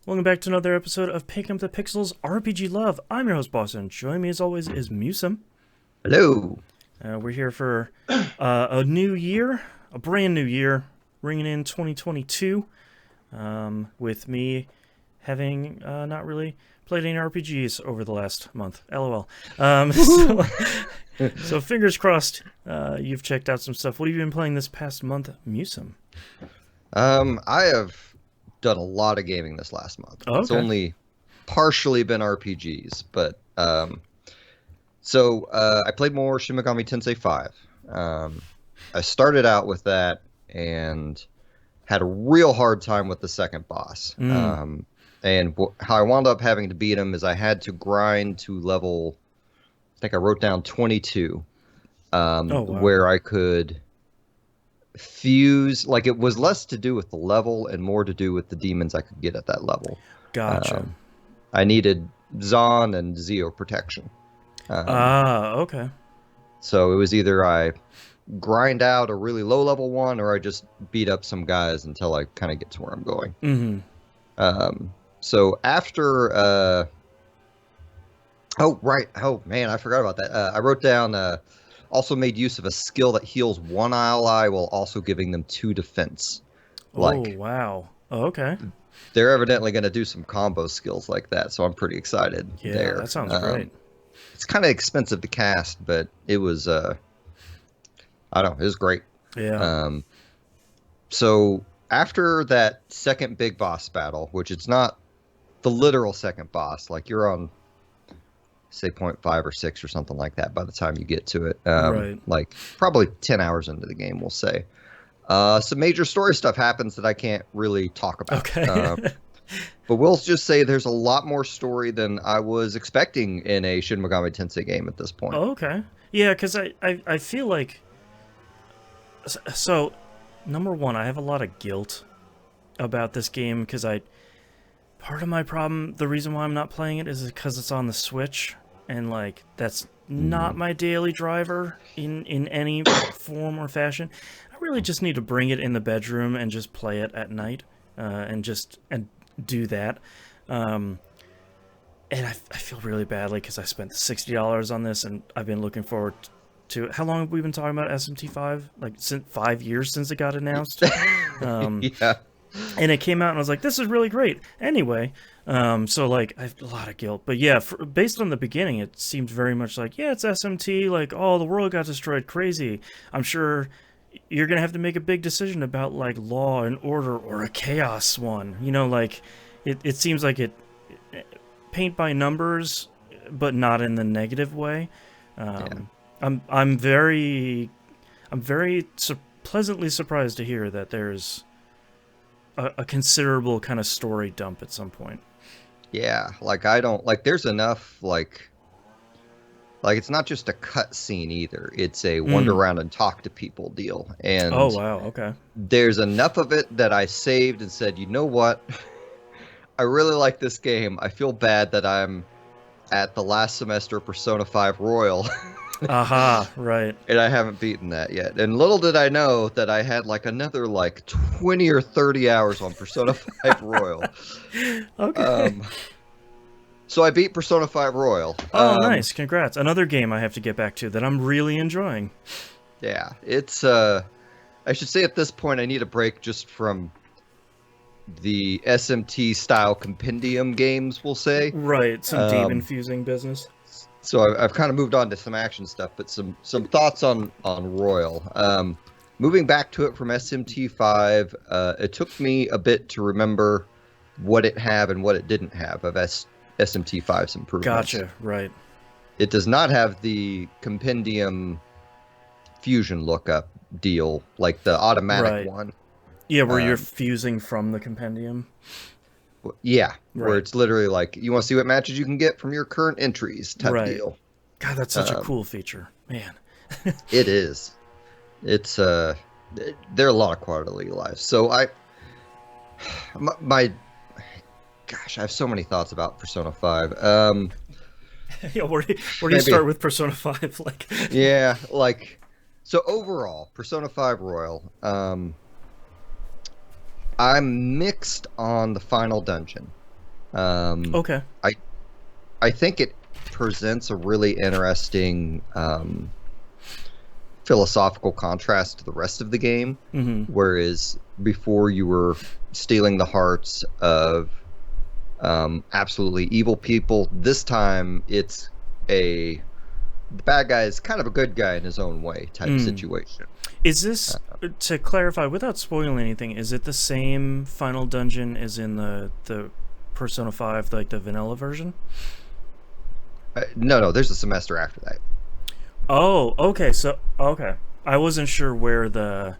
Welcome back to another episode of Pick Up the Pixels RPG Love. I'm your host, Boston. Joining me as always is Musum. Hello. We're here for a new year, a brand new year, ringing in 2022, with me having not really played any RPGs over the last month. LOL. So fingers crossed you've checked out some stuff. What have you been playing this past month, Musum? I have done a lot of gaming this last month. Oh, It's okay. only partially been RPGs, but I played more Shin Megami Tensei V. I started out with that and had a real hard time with the second boss. How I wound up having to beat him is I had to grind to level, I think I wrote down 22, Oh, wow. where I could fuse, like it was less to do with the level and more to do with the demons I could get at that level. Gotcha. I needed Zon and Zeo protection. Okay. So it was either I grind out a really low level one or I just beat up some guys until I kind of get to where I'm going. So after oh man, I forgot about that. I wrote down also made use of a skill that heals one ally while also giving them 2 defense. Oh, wow. Oh, okay. They're evidently going to do some combo skills like that, so I'm pretty excited Yeah, there. that sounds great. It's kind of expensive to cast, but it was I don't know, it was great. Yeah. So after that second big boss battle, which it's not the literal second boss, like you're on say 0.5 or 6 or something like that by the time you get to it. Right. Like probably 10 hours into the game, we'll say. Some major story stuff happens that I can't really talk about. Okay. But we'll just say there's a lot more story than I was expecting in a Shin Megami Tensei game at this point. Oh, okay. Yeah, because I feel like... So, number one, I have a lot of guilt about this game because part of my problem, the reason why I'm not playing it is because it's on the Switch, and like that's not my daily driver in any form or fashion. I really just need to bring it in the bedroom and just play it at night, and do that. And I feel really badly because I spent $60 on this, and I've been looking forward to it. How long have we been talking about SMT5? Like, since 5 years since it got announced. Yeah. And it came out, and I was like, this is really great. Anyway, so, like, I have a lot of guilt. But, yeah, based on the beginning, it seemed very much like, yeah, it's SMT. Like, oh, the world got destroyed. Crazy. I'm sure you're going to have to make a big decision about, like, Law and Order or a Chaos one. You know, like, it seems like it paint by numbers, but not in the negative way. Yeah. I'm very pleasantly surprised to hear that there's a considerable kind of story dump at some point. Yeah, like I don't like there's enough like it's not just a cut scene either. It's a wander around and talk to people deal. And Oh, wow, okay. there's enough of it that I saved and said, you know what? I really like this game. I feel bad that I'm at the last semester of Persona 5 Royal. Aha, right. And I haven't beaten that yet. And little did I know that I had like another like 20 or 30 hours on Persona 5 Royal. Okay. So I beat Persona 5 Royal. Oh, nice. Congrats. Another game I have to get back to that I'm really enjoying. Yeah, it's I should say at this point I need a break just from the SMT style compendium games, we'll say. Right, some demon fusing business. So I've kind of moved on to some action stuff, but some thoughts on Royal. Moving back to it from SMT5, it took me a bit to remember what it had and what it didn't have of SMT5's improvements. Gotcha, right. It does not have the compendium fusion lookup deal like the automatic one. Yeah, where you're fusing from the compendium. Yeah, where Right. it's literally like, you want to see what matches you can get from your current entries type deal. God, that's such a cool feature. Man. It is. It's, there are a lot of quality of life. So gosh, I have so many thoughts about Persona 5. Yeah, where do you start with Persona 5? Like, yeah, like, so overall, Persona 5 Royal, I'm mixed on the final dungeon. Okay. I I think it presents a really interesting philosophical contrast to the rest of the game. Mm-hmm. Whereas before you were stealing the hearts of absolutely evil people, this time it's a the bad guy is kind of a good guy in his own way type Mm. situation. Is this, to clarify, without spoiling anything, is it the same final dungeon as in the Persona 5, like the vanilla version? No, there's a semester after that. Oh, okay. So, okay. I wasn't sure where the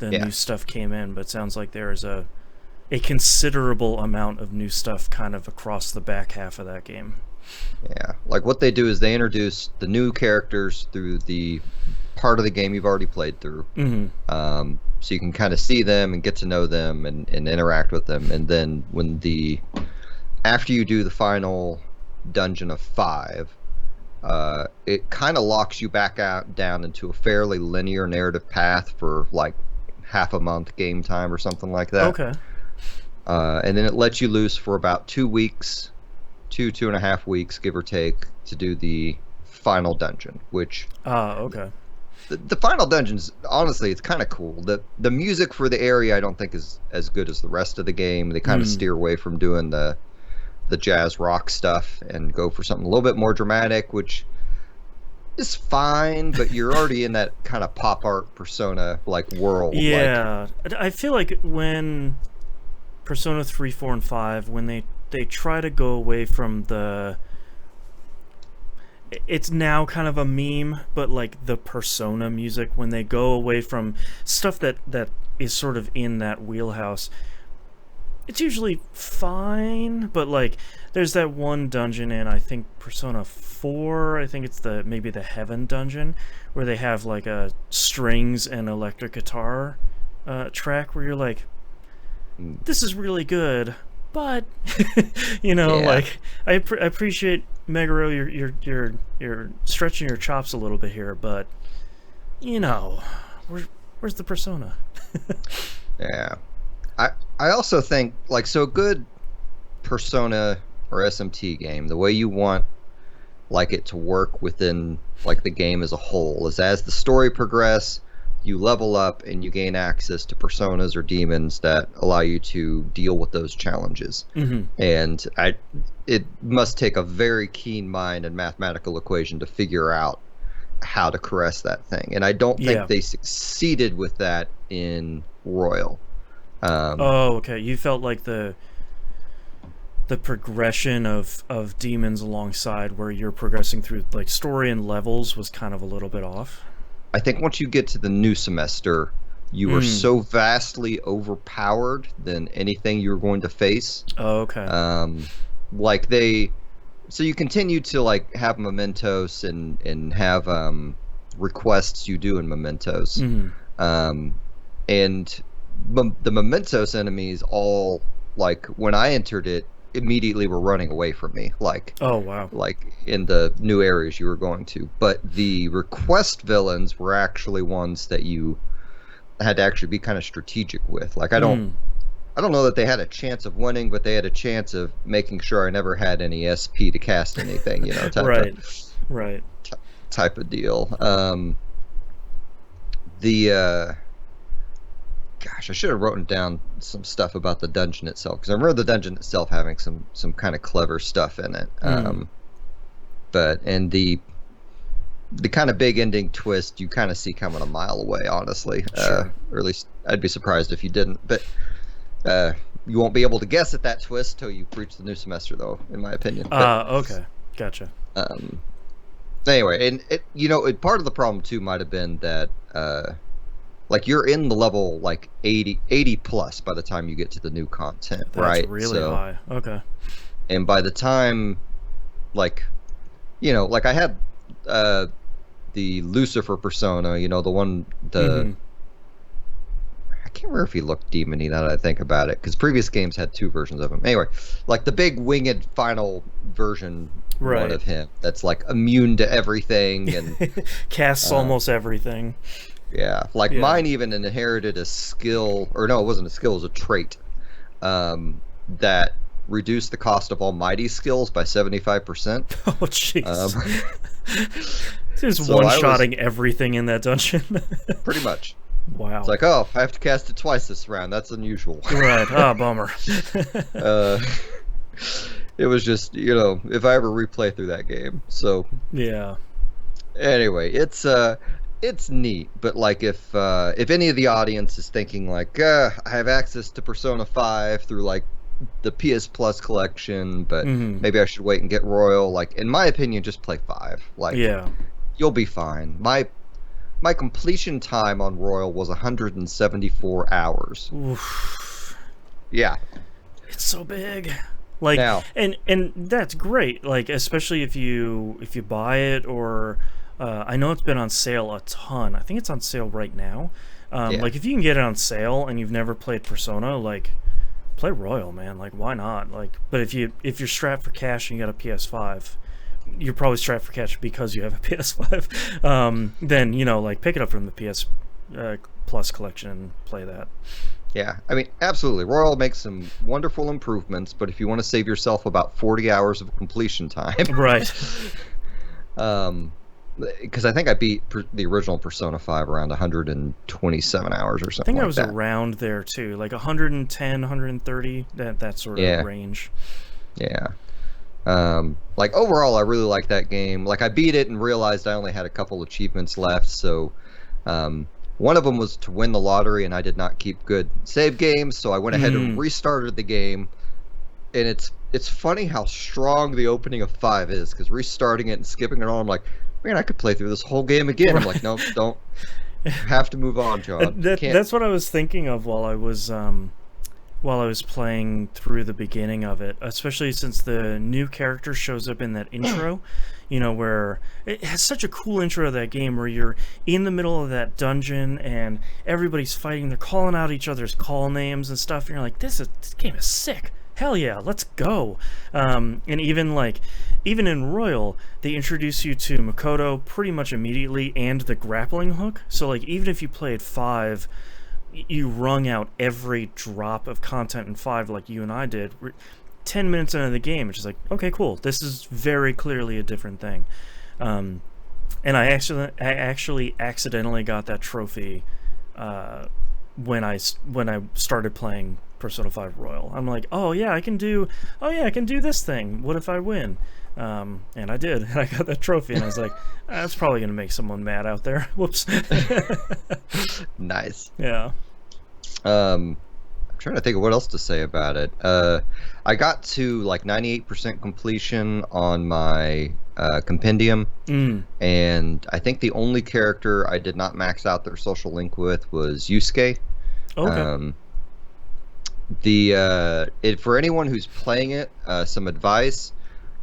Yeah, new stuff came in, but it sounds like there is a considerable amount of new stuff kind of across the back half of that game. yeah. Like what they do is they introduce the new characters through the part of the game you've already played through. Mm-hmm. So you can kind of see them and get to know them and interact with them. And then after you do the final dungeon of 5, it kind of locks you back out down into a fairly linear narrative path for like half a month game time or something like that. Okay. And then it lets you loose for about 2 weeks, 2.5 weeks, give or take, to do the final dungeon, which Okay. the final dungeons, honestly, it's kind of cool. The music for the area I don't think is as good as the rest of the game. They kind of Mm. steer away from doing the jazz rock stuff and go for something a little bit more dramatic, which is fine, but you're already in that kind of pop art Persona like world. Like, Yeah. I feel like when Persona 3, 4, and 5, when they try to go away from it's now kind of a meme, but like the Persona music, when they go away from stuff that is sort of in that wheelhouse, it's usually fine. But like, there's that one dungeon in, I think, Persona 4, I think it's maybe the Heaven dungeon, where they have like a strings and electric guitar track where you're like, this is really good, but yeah, like I appreciate Meguro, you're stretching your chops a little bit here, but you know, where's the Persona? yeah. I also think like so a good Persona or SMT game, the way you want like it to work within like the game as a whole is as the story progress, you level up and you gain access to personas or demons that allow you to deal with those challenges. Mm-hmm. And it must take a very keen mind and mathematical equation to figure out how to caress that thing. And I don't think Yeah. they succeeded with that in Royal. Oh, okay. You felt like the progression of demons alongside where you're progressing through like story and levels was kind of a little bit off. I think once you get to the new semester, you are Mm. so vastly overpowered than anything you're going to face. Oh, okay. Like so you continue to like have mementos and have requests you do in mementos, Mm-hmm. um, and the mementos enemies all like when I entered it immediately were running away from me, Oh, wow. like in the new areas you were going to. But the request villains were actually ones that you had to actually be kind of strategic with. Like Mm. I don't know that they had a chance of winning, but they had a chance of making sure I never had any SP to cast anything, Right. Right. type of deal. The gosh, I should have written down some stuff about the dungeon itself because I remember the dungeon itself having some kind of clever stuff in it. Mm. But and the kind of big ending twist you kind of see coming a mile away, honestly. Sure. Or at least I'd be surprised if you didn't. But you won't be able to guess at that twist till you reach the new semester, though, in my opinion. But, Okay. Gotcha. anyway, and part of the problem too might have been that like you're in the level like 80 plus by the time you get to the new content, That's right? really high. Okay. And by the time like like I had the Lucifer persona, the one Mm-hmm. I can't remember if he looked demony now that I think about it, because previous games had two versions of him. Anyway, like the big winged final version one Right. of him that's like immune to everything and Casts almost everything. yeah, like Yeah. mine even inherited a skill, or no, it wasn't a skill, it was a trait that reduce the cost of Almighty skills by 75%. Oh, jeez. Just so one-shotting everything in that dungeon. Pretty much. Wow. It's like, oh, I have to cast it twice this round. That's unusual. Right. Ah, bummer. It was just, if I ever replay through that game. So yeah. Anyway, it's neat, but like if any of the audience is thinking like, I have access to Persona 5 through like the PS Plus collection, but maybe I should wait and get Royal. Like, in my opinion, just play 5. Like, yeah, you'll be fine. My completion time on Royal was 174 hours. Oof. Yeah. It's so big. Like, now, and that's great. Like, especially if you buy it, or I know it's been on sale a ton. I think it's on sale right now. Like, if you can get it on sale and you've never played Persona, like, play Royal, man. Like, why not? Like, but if you're strapped for cash and you got a PS5, you're probably strapped for cash because you have a PS5. Then like, pick it up from the PS Plus collection and play that. Yeah, I mean, absolutely. Royal makes some wonderful improvements, but if you want to save yourself about 40 hours of completion time, right? Because I think I beat the original Persona 5 around 127 hours or something. I think I was around there too, like 110, 130, that sort of range. Yeah. Like, overall, I really like that game. Like, I beat it and realized I only had a couple achievements left, so one of them was to win the lottery, and I did not keep good save games, so I went ahead and restarted the game. And it's funny how strong the opening of 5 is, because restarting it and skipping it on, I'm like, man, I could play through this whole game again. I'm like, no, don't. You have to move on, John. That's what I was thinking of while I was playing through the beginning of it, especially since the new character shows up in that intro, where it has such a cool intro of that game, where you're in the middle of that dungeon and everybody's fighting. They're calling out each other's call names and stuff. And you're like, this game is sick. Hell yeah, let's go. And even in Royal, they introduce you to Makoto pretty much immediately, and the grappling hook. So like, even if you played 5, you wrung out every drop of content in 5 like you and I did. 10 minutes into the game, it's just like, okay, cool, this is very clearly a different thing. And I actually accidentally got that trophy when I started playing Persona 5 Royal. I'm like, oh yeah, I can do this thing. What if I win? And I did. And I got that trophy, and I was like, that's probably gonna make someone mad out there. Whoops. Nice. Yeah. I'm trying to think of what else to say about it. I got to like 98% completion on my compendium, and I think the only character I did not max out their social link with was Yusuke. Okay. For anyone who's playing it, some advice: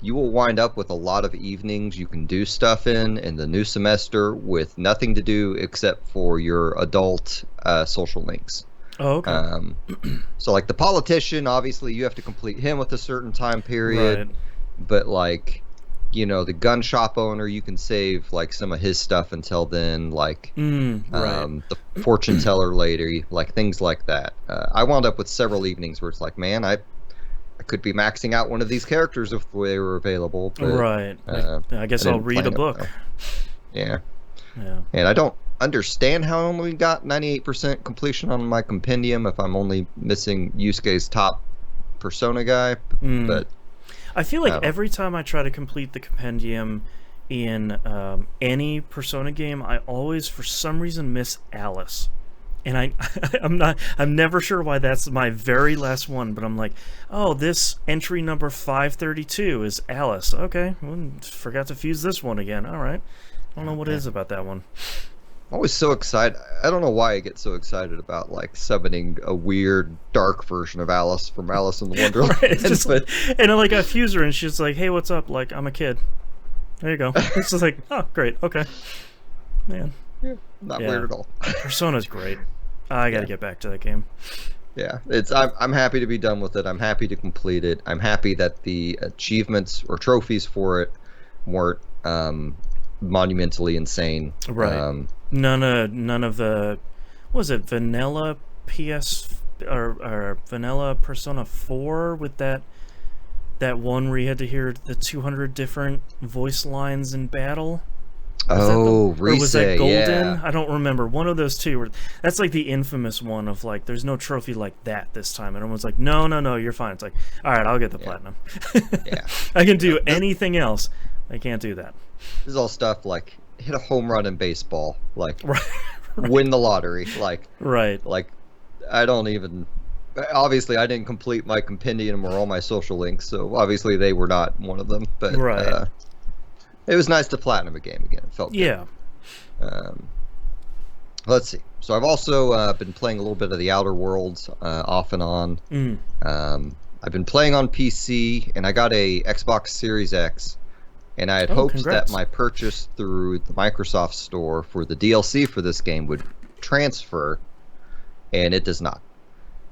you will wind up with a lot of evenings you can do stuff in the new semester with nothing to do except for your adult social links. Oh, okay. So like the politician, obviously you have to complete him with a certain time period, right. But like, the gun shop owner, you can save like some of his stuff until then, like right. the fortune teller lady, like things like that. I wound up with several evenings where it's like, man, I could be maxing out one of these characters if they were available. But, right. I guess I'll read a book. Yeah. Yeah. And I don't understand how I only got 98% completion on my compendium if I'm only missing Yusuke's top Persona guy. But I feel like every time I try to complete the compendium in any Persona game, I always, for some reason, miss Alice. And I'm never sure why that's my very last one, but I'm like, oh, this entry number 532 is Alice. Okay, well, forgot to fuse this one again. All right. I don't know what it is about that one. I'm always so excited. I don't know why I get so excited about like summoning a weird dark version of Alice from Alice in the Wonderland. Right, it's just and like I fuse her and she's like, hey, what's up? Like, I'm a kid. There you go. It's just like, oh, great. Okay. Man. Yeah, not weird at all. Persona's great. I got to get back to that game. Yeah, I'm happy to be done with it. I'm happy to complete it. I'm happy that the achievements or trophies for it weren't monumentally insane. Right. None of the, was it vanilla PS or vanilla Persona 4 with that that one where you had to hear the 200 different voice lines in battle. Oh, Or was that Rise, Golden? yeah. I don't remember. One of those two. That's like the infamous one of like, there's no trophy like that this time. And everyone's like, no, you're fine. It's like, all right, I'll get the platinum. Yeah. I can do anything else. I can't do that. This is all stuff like hit a home run in baseball, like Right. win the lottery, Right. like I don't even. Obviously, I didn't complete my compendium or all my social links, so obviously they were not one of them. But Right. it was nice to platinum a game again. It felt good. Yeah. Let's see. So I've also been playing a little bit of the Outer Worlds off and on. I've been playing on PC, and I got a Xbox Series X, and I had hoped congrats. that my purchase through the Microsoft Store for the DLC for this game would transfer, and it does not.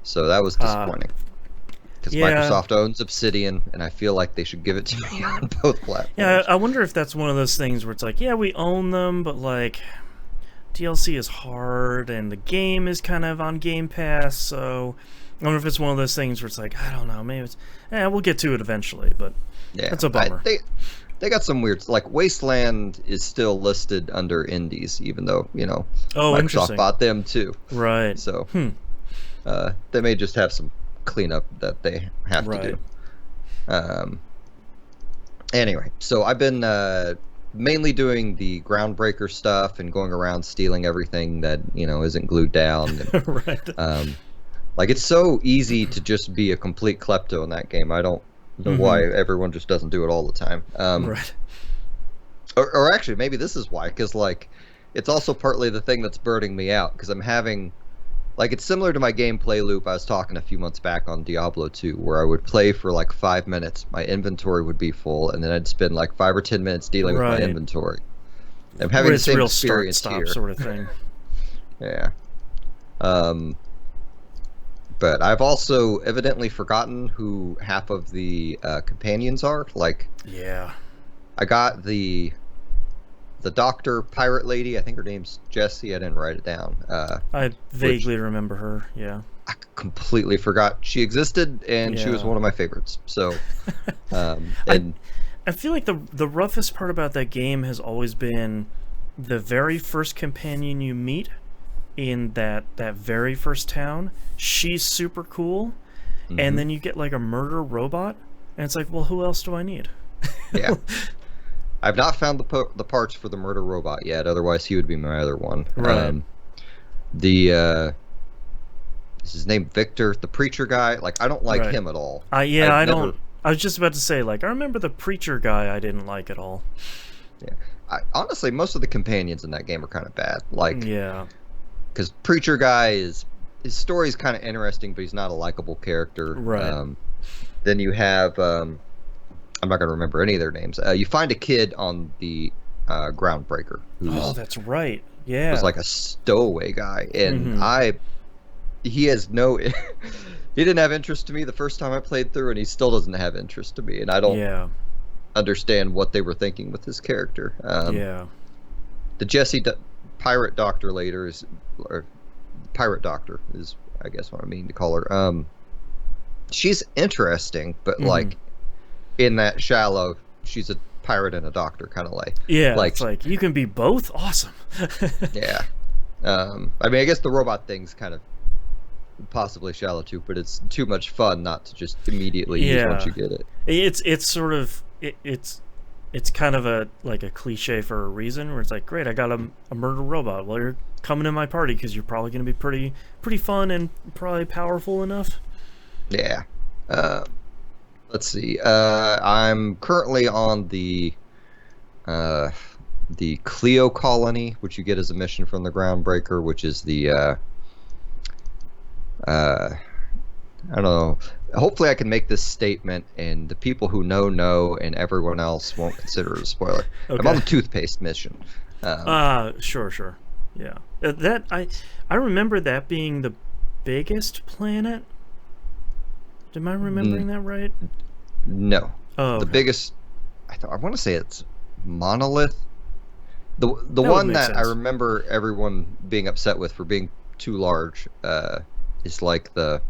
So that was disappointing. Because Microsoft owns Obsidian, and I feel like they should give it to me on both platforms. Yeah, I wonder if that's one of those things where it's like, yeah, we own them, but like DLC is hard, and the game is kind of on Game Pass, so I wonder if it's one of those things where it's like, I don't know, maybe it's, we'll get to it eventually, but yeah, that's a bummer. They got some weird, like Wasteland is still listed under indies, even though, Microsoft bought them too. Right. So they may just have some cleanup that they have to do. Anyway, so I've been mainly doing the groundbreaker stuff and going around stealing everything that isn't glued down. And, right. Like it's so easy to just be a complete klepto in that game. I don't know why everyone just doesn't do it all the time. Right. Or actually, maybe this is why, because like it's also partly the thing that's burning me out because I'm having. Like, it's similar to my gameplay loop I was talking a few months back on Diablo 2, where I would play for like 5 minutes, my inventory would be full, and then I'd spend like 5 or 10 minutes dealing with my inventory. I'm having the same experience start, here. Stop sort of thing. Yeah. But I've also evidently forgotten who half of the companions are. Like, yeah. I got the doctor pirate lady. I think her name's Jessie. I didn't write it down. I vaguely remember her. Yeah. I completely forgot she existed, and she was one of my favorites. So, and I feel like the roughest part about that game has always been the very first companion you meet in that very first town. She's super cool, and then you get like a murder robot, and it's like, well, who else do I need? Yeah. I've not found the parts for the murder robot yet. Otherwise, he would be my other one. Right. Is his name Victor, the preacher guy? Like, I don't like him at all. I don't. I was just about to say, like, I remember the preacher guy. I didn't like at all. Yeah. Honestly, most of the companions in that game are kind of bad. Like, yeah. Because preacher guy his story is kind of interesting, but he's not a likable character. Right. Then you have. I'm not going to remember any of their names. You find a kid on the Groundbreaker. Oh, that's right. Yeah. Was like a stowaway guy. And he has no... he didn't have interest to me the first time I played through, and he still doesn't have interest to me. And I don't understand what they were thinking with his character. The Jessie Pirate Doctor later is... Or Pirate Doctor is, I guess, what I mean to call her. She's interesting, but like... in that shallow, she's a pirate and a doctor kind of way. Yeah, like, it's like, you can be both? Awesome. Yeah. I mean, I guess the robot thing's kind of possibly shallow too, but it's too much fun not to just immediately use once you get it. It's sort of, it's kind of a cliche for a reason, where it's like, great, I got a murder robot. Well, you're coming in my party because you're probably going to be pretty fun and probably powerful enough. Yeah. Let's see. I'm currently on the Cleo colony, which you get as a mission from the Groundbreaker, which is the I don't know. Hopefully, I can make this statement, and the people who know, and everyone else won't consider it a spoiler. Okay. I'm on the toothpaste mission. Sure. Yeah. That I remember that being the biggest planet. Am I remembering that right? No. Oh, okay. The biggest. I want to say it's Monolith. The one that I remember everyone being upset with for being too large is like the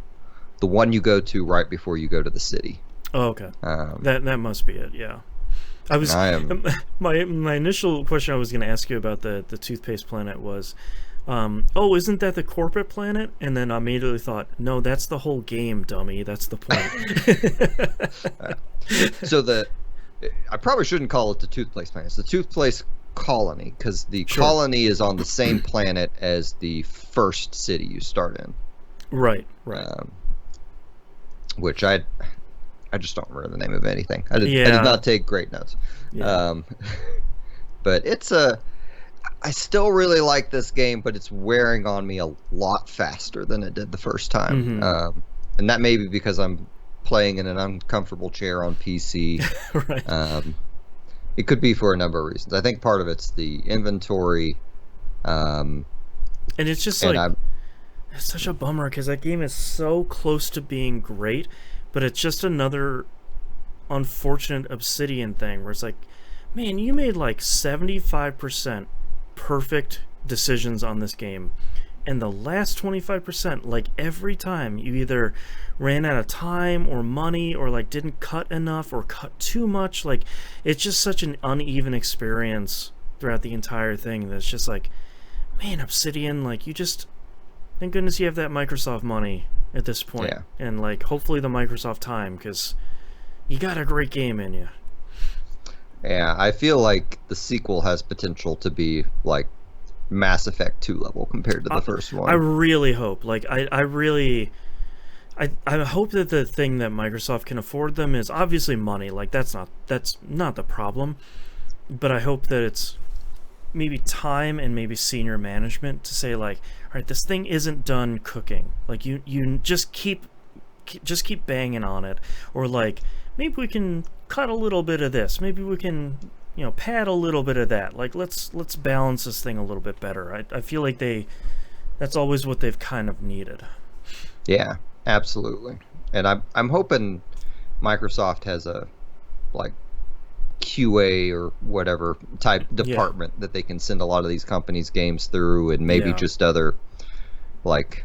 one you go to right before you go to the city. Oh, okay. Um, That must be it. Yeah. I and was I am. my initial question I was going to ask you about the toothpaste planet was, oh, isn't that the corporate planet? And then I immediately thought, no, that's the whole game, dummy. That's the point. So I probably shouldn't call it the toothpaste planet. It's the toothpaste colony because the Sure. colony is on the same planet as the first city you start in. Right. Right. Which I just don't remember the name of anything. I did Yeah. not take great notes. Yeah. But I still really like this game, but it's wearing on me a lot faster than it did the first time. Mm-hmm. And that may be because I'm playing in an uncomfortable chair on PC. Right. It could be for a number of reasons. I think part of it's the inventory. And it's just And like, it's such a bummer because that game is so close to being great, but it's just another unfortunate Obsidian thing where it's like, man, you made like 75% perfect decisions on this game, and the last 25%, like every time you either ran out of time or money or like didn't cut enough or cut too much. Like, it's just such an uneven experience throughout the entire thing that's just like, man, Obsidian, like, you just, thank goodness you have that Microsoft money at this point. Yeah. And like hopefully the Microsoft time, because you got a great game in you. Yeah, I feel like the sequel has potential to be like Mass Effect 2 level compared to the first one. I really hope. Like, I really, I hope that the thing that Microsoft can afford them is obviously money. Like, that's not the problem. But I hope that it's maybe time and maybe senior management to say, like, all right, this thing isn't done cooking. Like, you just keep banging on it, or like, maybe we can cut a little bit of this. Maybe we can, pad a little bit of that. Like, let's balance this thing a little bit better. I feel like that's always what they've kind of needed. Yeah, absolutely. And I'm hoping Microsoft has a like QA or whatever type department that they can send a lot of these companies' games through, and maybe just other like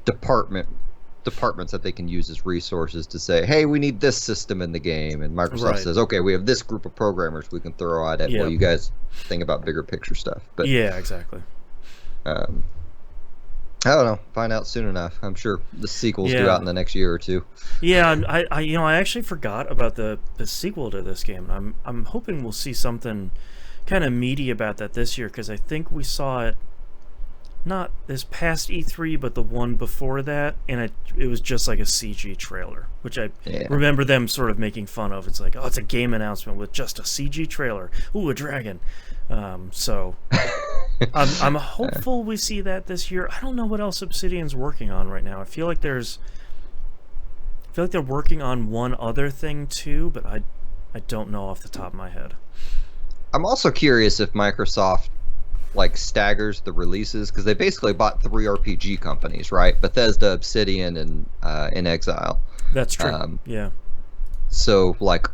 departments that they can use as resources to say, hey, we need this system in the game, and Microsoft says, okay, we have this group of programmers we can throw at it while you guys think about bigger picture stuff. But yeah, exactly. I don't know. Find out soon enough. I'm sure the sequel's due out in the next year or two. Yeah, and I actually forgot about the sequel to this game. I'm hoping we'll see something kind of meaty about that this year, because I think we saw it not this past E3, but the one before that, and it was just like a CG trailer, which I remember them sort of making fun of. It's like, oh, it's a game announcement with just a CG trailer. Ooh, a dragon. So I'm hopeful we see that this year. I don't know what else Obsidian's working on right now. I feel like they're working on one other thing too, but I don't know off the top of my head. I'm also curious if Microsoft like staggers the releases, because they basically bought 3 RPG companies, right? Bethesda, Obsidian, and In Exile. That's true. Yeah. So like,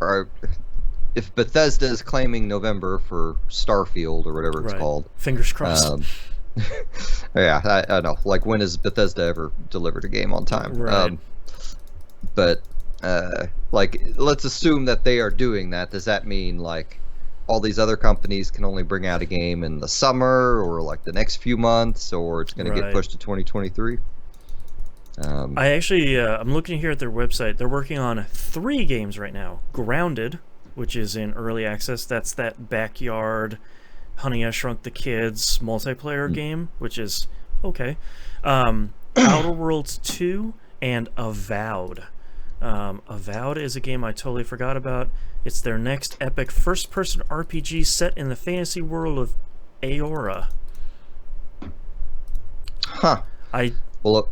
if Bethesda is claiming November for Starfield or whatever it's called, fingers crossed. Yeah, I know. Like, when has Bethesda ever delivered a game on time? Right. But like, let's assume that they are doing that. Does that mean like all these other companies can only bring out a game in the summer or like the next few months, or it's going to get pushed to 2023? I actually, I'm looking here at their website. They're working on 3 games right now. Grounded, which is in early access. That's that backyard Honey, I Shrunk the Kids multiplayer game, which is okay. Outer Worlds 2 and Avowed. Avowed is a game I totally forgot about. It's their next epic first-person RPG set in the fantasy world of Aora. Huh. Well,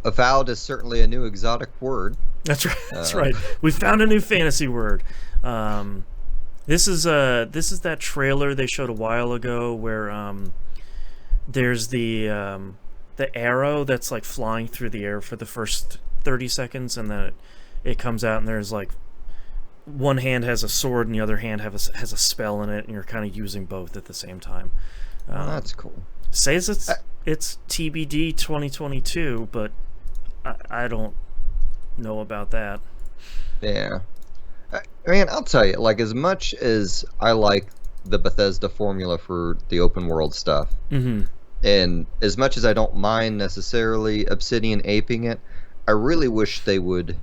Avowed is certainly a new exotic word. That's right. That's right. We found a new fantasy word. This is that trailer they showed a while ago where there's the arrow that's like flying through the air for the first 30 seconds, and then it comes out and there's like one hand has a sword and the other hand has a spell in it, and you're kind of using both at the same time. That's cool. Says it's TBD 2022, but I don't know about that. Yeah. I mean, I'll tell you, like, as much as I like the Bethesda formula for the open world stuff, Mm-hmm. and as much as I don't mind necessarily Obsidian aping it, I really wish they would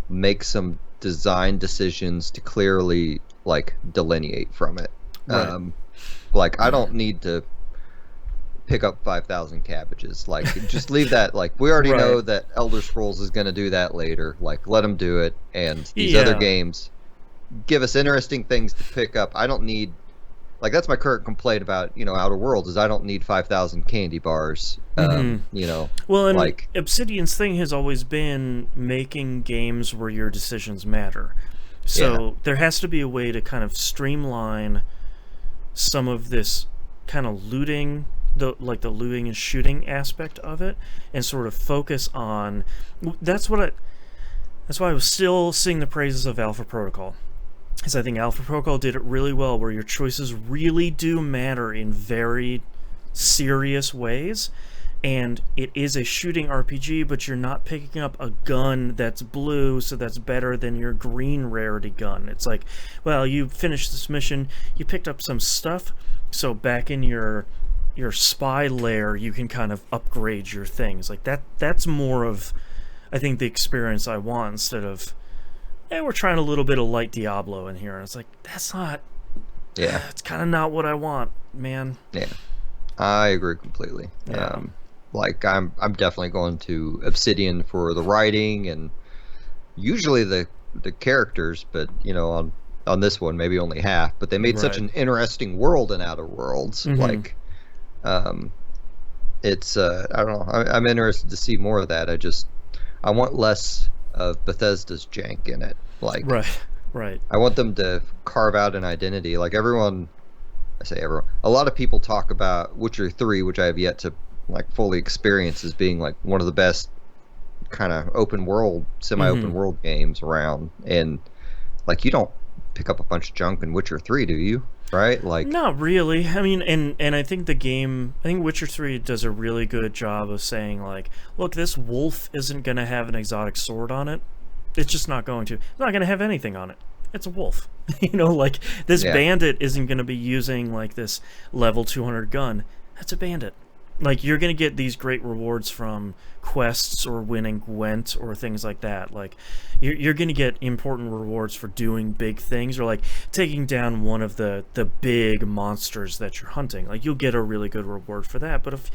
make some design decisions to clearly, like, delineate from it. Right. Um, like, I don't need to pick up 5,000 cabbages. Like, just leave that. Like, we already Right. know that Elder Scrolls is going to do that later. Like, let them do it. And these other Yeah. games give us interesting things to pick up. I don't need, like, that's my current complaint about, Outer Worlds, is I don't need 5,000 candy bars. Mm-hmm. Well, and Like, Obsidian's thing has always been making games where your decisions matter. yeah, So there has to be a way to kind of streamline some of this kind of looting, the looting and shooting aspect of it, and sort of focus on. That's what I. That's why I was still singing the praises of Alpha Protocol. Because I think Alpha Protocol did it really well, where your choices really do matter in very serious ways. And it is a shooting RPG, but you're not picking up a gun that's blue, so that's better than your green rarity gun. It's like, well, you finished this mission, you picked up some stuff, so back in your spy lair, you can kind of upgrade your things. Like that's more of, I think, the experience I want, instead of, we're trying a little bit of light Diablo in here. And it's like, that's not, yeah, it's kind of not what I want, man. yeah. I agree completely. Yeah. Like, I'm definitely going to Obsidian for the writing and usually the characters, but on this one maybe only half. But they made such Right. an interesting world in Outer Worlds. Mm-hmm. Like, um, it's I don't know. I'm interested to see more of that. I want less of Bethesda's jank in it. Like, Right. Right. I want them to carve out an identity. Like, everyone, I say everyone, a lot of people talk about Witcher 3, which I have yet to, like, fully experience, as being like one of the best kind of open world, semi-open Mm-hmm. world games around. And, like, you don't pick up a bunch of junk in Witcher 3, do you? Right? Like, Not really. I mean, and I think I think Witcher 3 does a really good job of saying, like, look, this wolf isn't going to have an exotic sword on it. It's just not going to. It's not going to have anything on it. It's a wolf. Like, this yeah, bandit isn't going to be using, like, this level 200 gun. That's a bandit. Like, you're going to get these great rewards from quests or winning Gwent or things like that. Like, you're going to get important rewards for doing big things, or like taking down one of the big monsters that you're hunting. Like, you'll get a really good reward for that. But if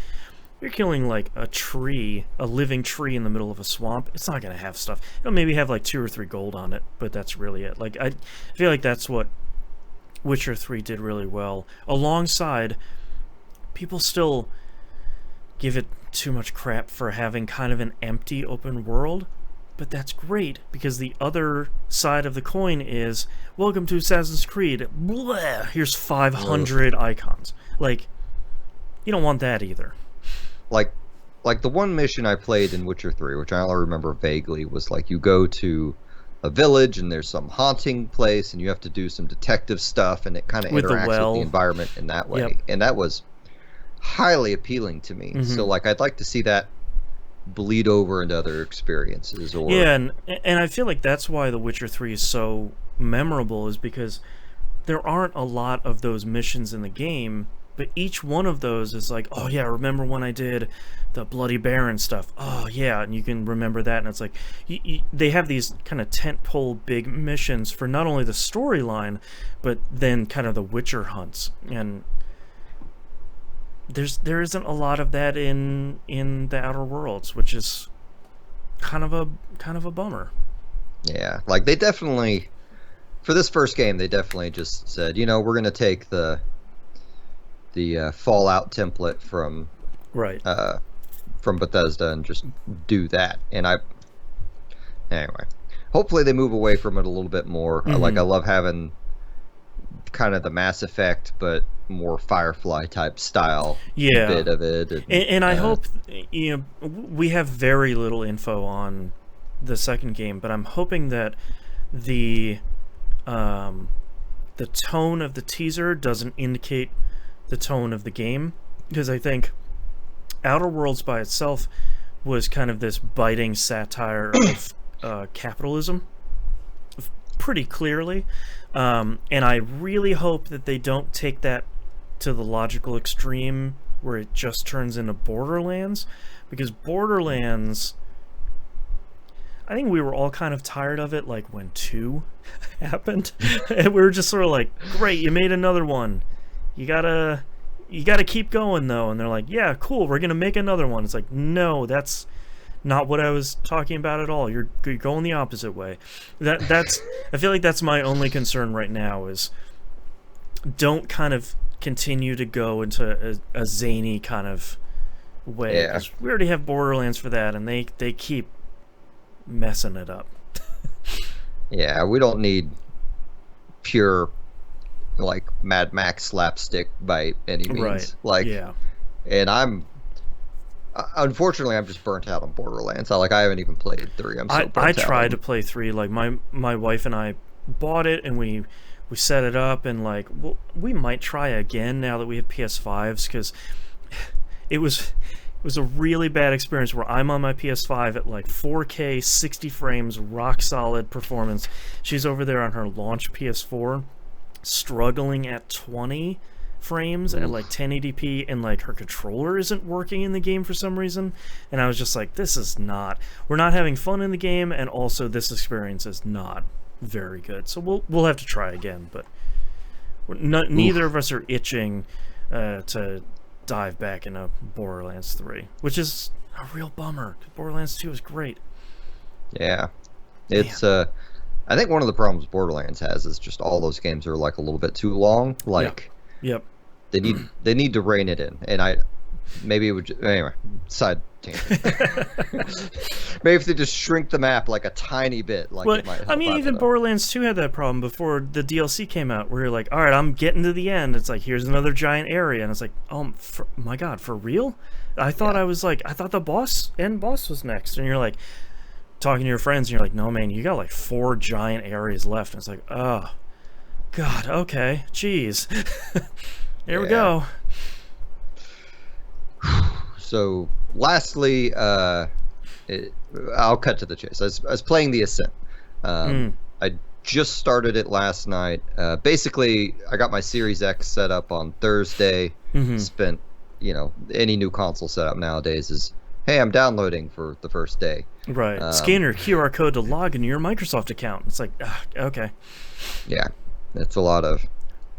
you're killing like a living tree in the middle of a swamp, it's not going to have stuff. It'll maybe have like 2 or 3 gold on it, but that's really it. Like, I feel like that's what Witcher 3 did really well. Alongside, people still give it too much crap for having kind of an empty open world, but that's great, because the other side of the coin is, welcome to Assassin's Creed. Blah, here's ugh. 500 icons. Like, you don't want that either. like like the one mission I played in Witcher 3, which I only remember vaguely, was like, you go to a village and there's some haunting place and you have to do some detective stuff, and it kind of With the interacts with the well. environment in that Yep. way. And that was highly appealing to me. So, Hmm. like, I'd like to see that bleed over into other experiences, or Yeah, and I feel like that's why The Witcher 3 is so memorable, is because there aren't a lot of those missions in the game, but each one of those is like, oh yeah, remember when I did the Bloody Baron stuff? Oh yeah, and you can remember that, and it's like, they have these kind of tentpole big missions for not only the storyline, but then kind of the Witcher hunts, and there isn't a lot of that in the Outer Worlds, which is kind of a bummer. yeah, like, they definitely, for this first game, they definitely just said, we're going to take the Fallout template Right. from Bethesda and just do that. And anyway, hopefully they move away from it a little bit more. I Hmm. love having kind of the Mass Effect, but more Firefly type style Yeah. bit of it. And I hope, we have very little info on the second game, but I'm hoping that the um, the tone of the teaser doesn't indicate the tone of the game, because I think Outer Worlds by itself was kind of this biting satire of capitalism, pretty clearly. And I really hope that they don't take that to the logical extreme where it just turns into Borderlands, because Borderlands, I think we were all kind of tired of it, like when 2 happened, and we were just sort of like, great, you made another one, you gotta keep going though. And they're like, yeah, cool, we're gonna make another one. It's like, no, that's not what I was talking about at all. You're going the opposite way. That's I feel like that's my only concern right now, is don't kind of continue to go into a zany kind of way. Yeah. We already have Borderlands for that, and they keep messing it up. Yeah, we don't need pure like Mad Max slapstick by any means. Right. Like, yeah. And unfortunately I'm just burnt out on Borderlands. I haven't even played 3. I tried to play 3. Like my wife and I bought it, and we set it up, and like, well, we might try again now that we have PS5s, because it was a really bad experience where I'm on my PS5 at like 4K 60 frames, rock solid performance. She's over there on her launch PS4 struggling at 20 frames at like 1080p, and like her controller isn't working in the game for some reason. And I was just like, we're not having fun in the game, and also this experience is not very good. So we'll have to try again, but neither of us are itching to dive back into Borderlands 3, which is a real bummer. Borderlands 2 is great. Yeah, it's I think one of the problems Borderlands has is just all those games are like a little bit too long. Like, yep. They need to rein it in, and maybe it would anyway. Side tangent. Maybe if they just shrink the map like a tiny bit, like, it might help. I mean, even Borderlands 2 had that problem before the DLC came out, where you're like, all right, I'm getting to the end. It's like, here's another giant area, and it's like, oh my god, for real? I thought I thought the boss was next, and you're like talking to your friends, and you're like, no man, you got like 4 giant areas left, and it's like, oh god, okay, jeez. Here we go. So, lastly, I'll cut to the chase. I was playing the Ascent. I just started it last night. Basically, I got my Series X set up on Thursday. Spent, any new console setup nowadays is, hey, I'm downloading for the first day. Right. Scan your QR code to log into your Microsoft account. It's like, okay. Yeah. It's a lot of,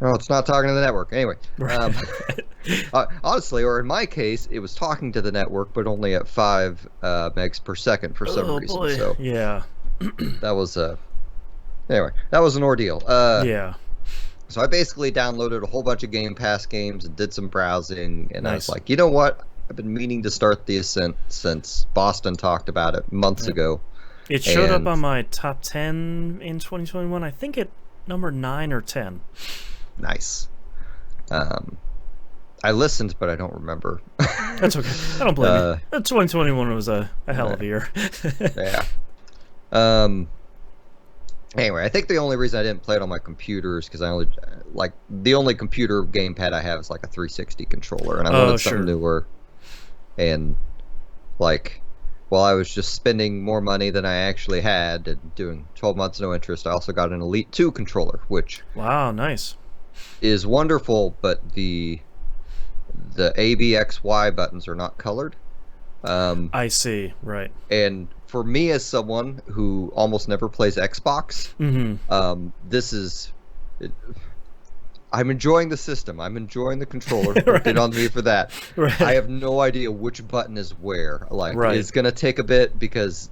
it's not talking to the network. Anyway. Honestly, or in my case, it was talking to the network, but only at 5 megs per second for some reason. Boy. So yeah. that was anyway, that was an ordeal. Yeah. So I basically downloaded a whole bunch of Game Pass games and did some browsing, and I was Nice. like, you know what? I've been meaning to start the Ascent since Boston talked about it months ago. It showed up on my top 10 in 2021. I think at number 9 or 10. Nice. I listened, but I don't remember. That's okay. I don't blame you. 2021 was a hell of a year. Yeah. Anyway, I think the only reason I didn't play it on my computer is because the only computer gamepad I have is like a 360 controller, and I wanted something newer. And while I was just spending more money than I actually had and doing 12 months no interest, I also got an Elite 2 controller, which Wow, nice. is wonderful, but the A, B, X, Y buttons are not colored. I see, right. And for me, as someone who almost never plays Xbox, this is... I'm enjoying the system. I'm enjoying the controller. Right. Get on me for that. Right. I have no idea which button is where. Right. It's going to take a bit because,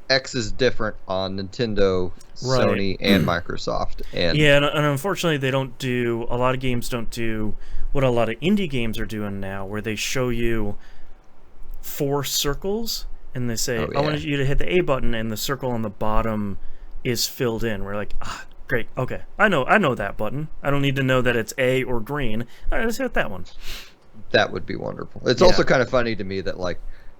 X is different on Nintendo, Right. Sony, and Microsoft. And Yeah, and unfortunately a lot of games don't do what a lot of indie games are doing now, where they show you 4 circles, and they say, I want you to hit the A button, and the circle on the bottom is filled in. We're like, great, okay. I know that button. I don't need to know that it's A or green. All right, let's hit that one. That would be wonderful. It's also kind of funny to me that,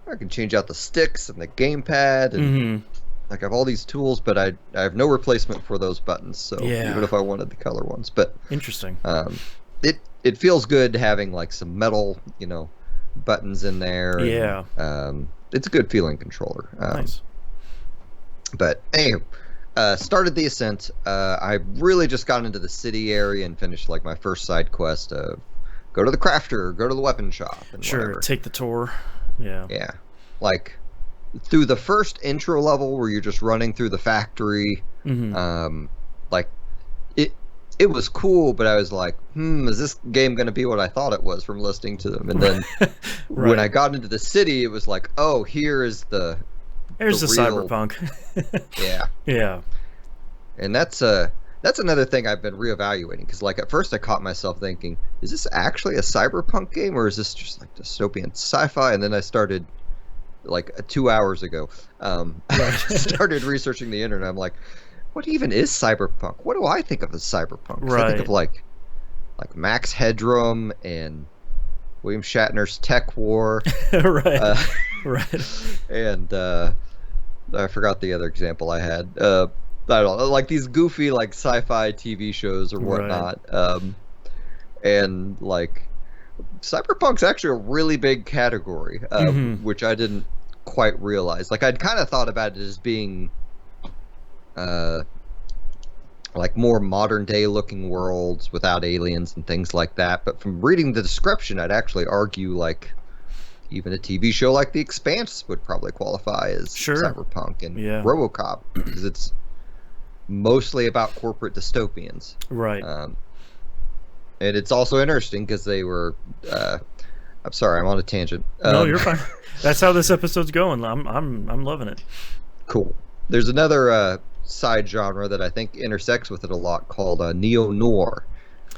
I can change out the sticks and the gamepad, and I have all these tools, but I have no replacement for those buttons, so even if I wanted the color ones. But interesting. It feels good having, some metal, buttons in there. Yeah. And, it's a good feeling controller. Nice. But anyway, started the Ascent. I really just got into the city area and finished like my first side quest of go to the crafter, go to the weapon shop, and Sure, whatever. take the tour. Yeah. Yeah, like through the first intro level where you're just running through the factory. Like it was cool, but I was like, is this game going to be what I thought it was from listening to them? And then Right. when I got into the city, it was like, oh, here is There's the real- cyberpunk. yeah. Yeah. And that's another thing I've been reevaluating, because like at first I caught myself thinking, is this actually a cyberpunk game or is this just like dystopian sci-fi? And then I started like 2 hours ago, started researching the internet. I'm like, what even is cyberpunk? What do I think of as cyberpunk? 'Cause I think of like Max Headroom and William Shatner's Tech War. Right. Right. And I forgot the other example I had. I don't know, like these goofy like sci-fi TV shows or whatnot. And like cyberpunk's actually a really big category, which I didn't quite realize. Like I'd kind of thought about it as being like more modern day looking worlds without aliens and things like that. But from reading the description, I'd actually argue like even a TV show like The Expanse would probably qualify as cyberpunk, and RoboCop, because it's mostly about corporate dystopians. Right. And it's also interesting because they were I'm sorry, I'm on a tangent. No, you're fine. That's how this episode's going. I'm loving it. Cool. There's another side genre that I think intersects with it a lot called neo-noir.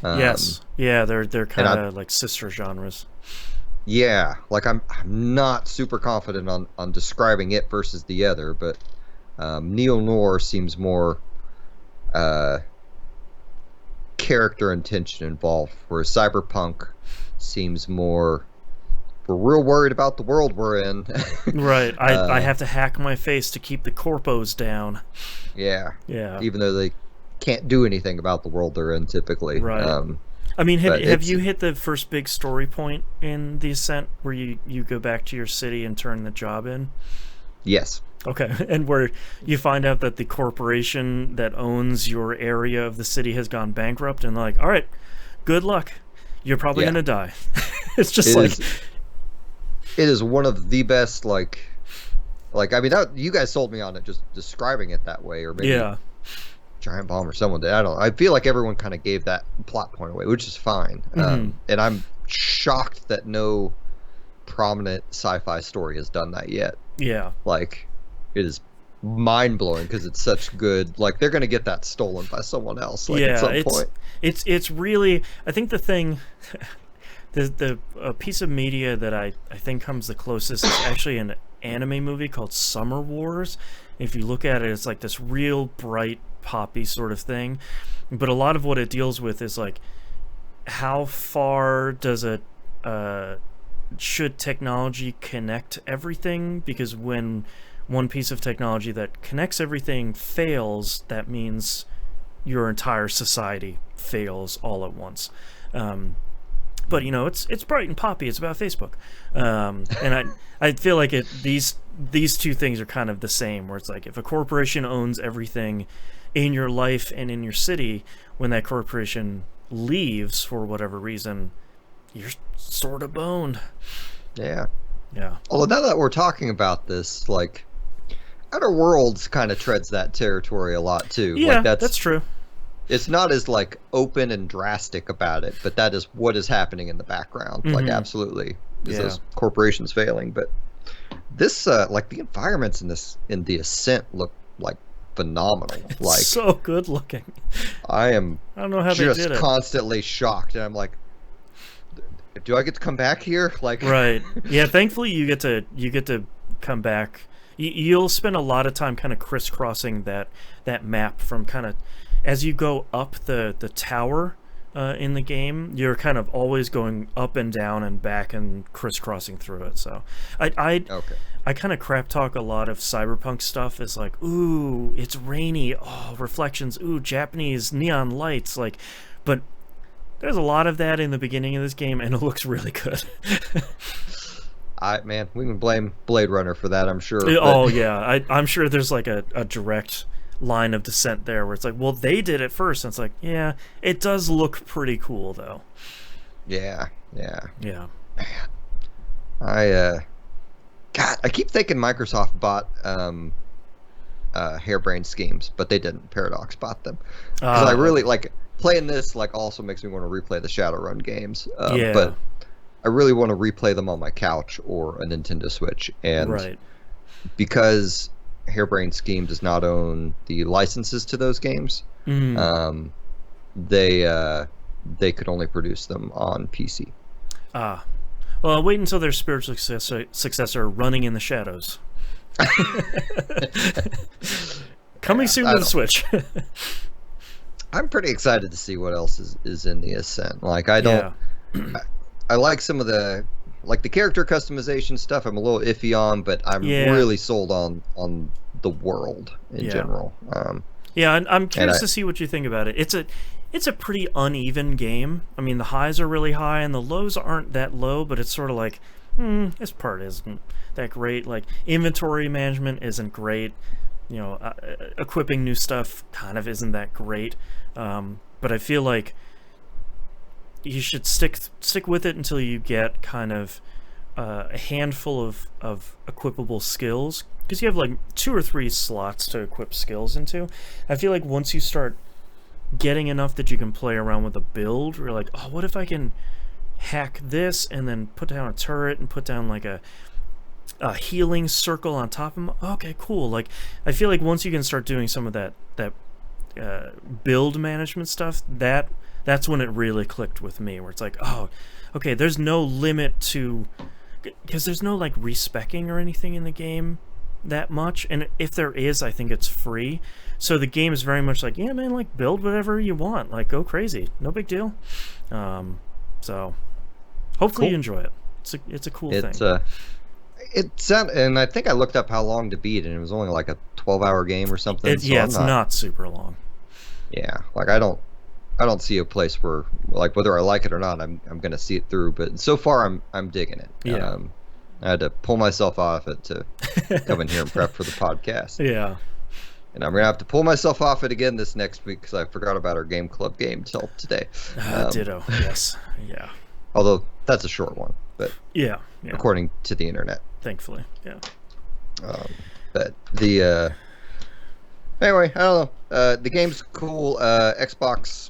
Yes. Yeah, they're kind of like sister genres. Yeah, like I'm not super confident on describing it versus the other, but neo-noir seems more character and tension involved, whereas cyberpunk seems more, we're real worried about the world we're in. Right. I have to hack my face to keep the corpos down. Yeah. Yeah. Even though they can't do anything about the world they're in typically. Right. I mean, have you hit the first big story point in the Ascent where you go back to your city and turn the job in? Yes. Okay, and where you find out that the corporation that owns your area of the city has gone bankrupt, and like, all right, good luck. You're probably gonna die. It's just it is one of the best like I mean, you guys sold me on it just describing it that way, or maybe Giant Bomb or someone did. I don't know. I feel like everyone kind of gave that plot point away, which is fine. And I'm shocked that no prominent sci-fi story has done that yet. Yeah. Like, it is mind-blowing because it's such good. Like, they're going to get that stolen by someone else at some point. It's really, I think the thing, the piece of media that I think comes the closest is actually an anime movie called Summer Wars. If you look at it, it's like this real bright poppy sort of thing, but a lot of what it deals with is like, how far does it should technology connect everything? Because when one piece of technology that connects everything fails, that means your entire society fails all at once. But you know, it's bright and poppy. It's about Facebook, and I feel like these two things are kind of the same. Where it's like, if a corporation owns everything in your life and in your city, when that corporation leaves for whatever reason, you're sort of boned. Yeah. Yeah. Although now that we're talking about this, like, Outer Worlds kind of treads that territory a lot too. Yeah, like that's true. It's not as like open and drastic about it, but that is what is happening in the background. Like, absolutely, is those corporations failing. But this, like, the environments in the Ascent look like phenomenal. It's like, so good looking. I don't know how they did it. Just constantly shocked, and I'm like, do I get to come back here? Like, right. Yeah, thankfully you get to come back. You'll spend a lot of time kind of crisscrossing that map from kind of, as you go up the tower in the game, you're kind of always going up and down and back and crisscrossing through it. So I kind of crap talk a lot of cyberpunk stuff as like, ooh, it's rainy, oh, reflections, ooh, Japanese neon lights, like, but there's a lot of that in the beginning of this game, and it looks really good. Man, we can blame Blade Runner for that, I'm sure. Oh, yeah. I'm sure there's like a direct line of descent there, where it's like, well, they did it first, and it's like, yeah, it does look pretty cool though. Yeah. Yeah. God, I keep thinking Microsoft bought Harebrained Schemes, but they didn't. Paradox bought them. Because I really like playing this. Like, also makes me want to replay the Shadowrun games. Yeah. But I really want to replay them on my couch or a Nintendo Switch. And because Harebrained Scheme does not own the licenses to those games, they could only produce them on PC. Well, wait until their spiritual successor, Running in the Shadows. Coming soon to the Switch. I'm pretty excited to see what else is in the Ascent. Like, I don't... I like some of the... Like, the character customization stuff I'm a little iffy on, but I'm really sold on the world in general. I'm curious to see what you think about it. It's a pretty uneven game. I mean, the highs are really high and the lows aren't that low, but it's sort of like, this part isn't that great. Like, inventory management isn't great. You know, equipping new stuff kind of isn't that great. But I feel like you should stick with it until you get kind of a handful of equipable skills, because you have like 2 or 3 slots to equip skills into. I feel like once you start getting enough that you can play around with a build, you're like, oh, what if I can hack this and then put down a turret and put down like a healing circle on top of them? Okay, cool. Like, I feel like once you can start doing some of that build management stuff, that's when it really clicked with me, where it's like, oh, okay, there's no limit to, because there's no like respecking or anything in the game that much, and if there is, I think it's free. So the game is very much like, yeah, man, like, build whatever you want, like, go crazy, no big deal. So hopefully you enjoy it. It's a cool thing. And I think I looked up how long to beat, and it was only like a 12-hour game or something. It's not super long. Yeah, like, I don't see a place where, like, whether I like it or not, I'm gonna see it through. But so far, I'm digging it. Yeah. I had to pull myself off it to come in here and prep for the podcast. Yeah. And I'm gonna have to pull myself off it again this next week because I forgot about our game club game till today. Ditto. Yes. Yeah. Although that's a short one, but yeah. According to the internet. Thankfully, yeah. But the anyway, I don't know. The game's cool. Xbox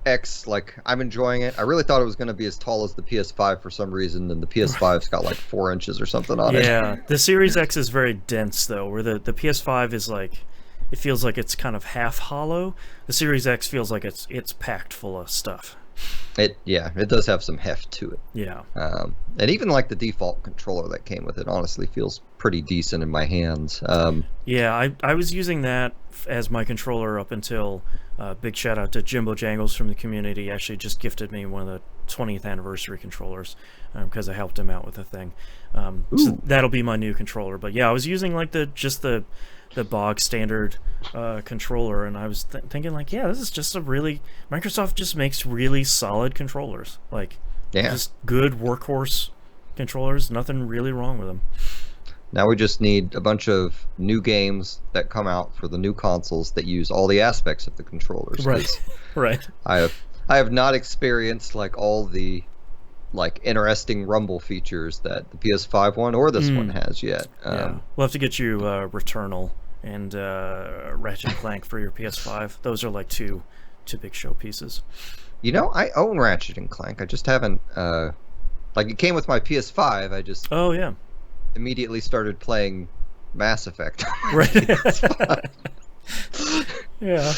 X, like, I'm enjoying it. I really thought it was going to be as tall as the PS5 for some reason, and the PS5's got like 4 inches or something on it. Yeah, the Series X is very dense though, where the PS5 is like, it feels like it's kind of half hollow. The Series X feels like it's packed full of stuff. It does have some heft to it. Yeah. And even like the default controller that came with it honestly feels pretty decent in my hands. Yeah, I was using that as my controller up until big shout out to Jimbo Jangles from the community. He actually just gifted me one of the 20th anniversary controllers because I helped him out with the thing. So that'll be my new controller. But yeah, I was using like the bog standard controller, and I was thinking like, yeah, this is just Microsoft just makes really solid controllers, like just good workhorse controllers. Nothing really wrong with them. Now we just need a bunch of new games that come out for the new consoles that use all the aspects of the controllers. Right. I have not experienced like all the like interesting rumble features that the PS5 one or this one has yet. Yeah. We'll have to get you Returnal and Ratchet & Clank for your PS5. Those are like two big show pieces. You know, I own Ratchet & Clank. I just haven't like, it came with my PS5. I just immediately started playing Mass Effect. Right. Yeah.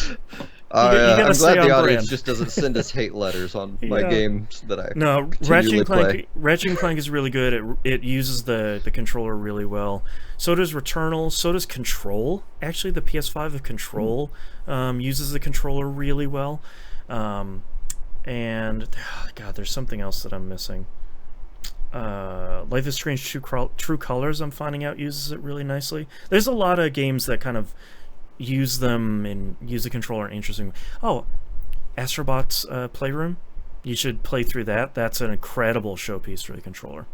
I'm glad the audience just doesn't send us hate letters on my games that I Ratchet play. Ratchet & Clank is really good. It uses the controller really well. So does Returnal. So does Control. Actually, the PS5 of Control uses the controller really well. And God, there's something else that I'm missing. Life is Strange True Colors, I'm finding out, uses it really nicely. There's a lot of games that kind of use them and use the controller in interesting. Astrobot's Playroom. You should play through that. That's an incredible showpiece for the controller.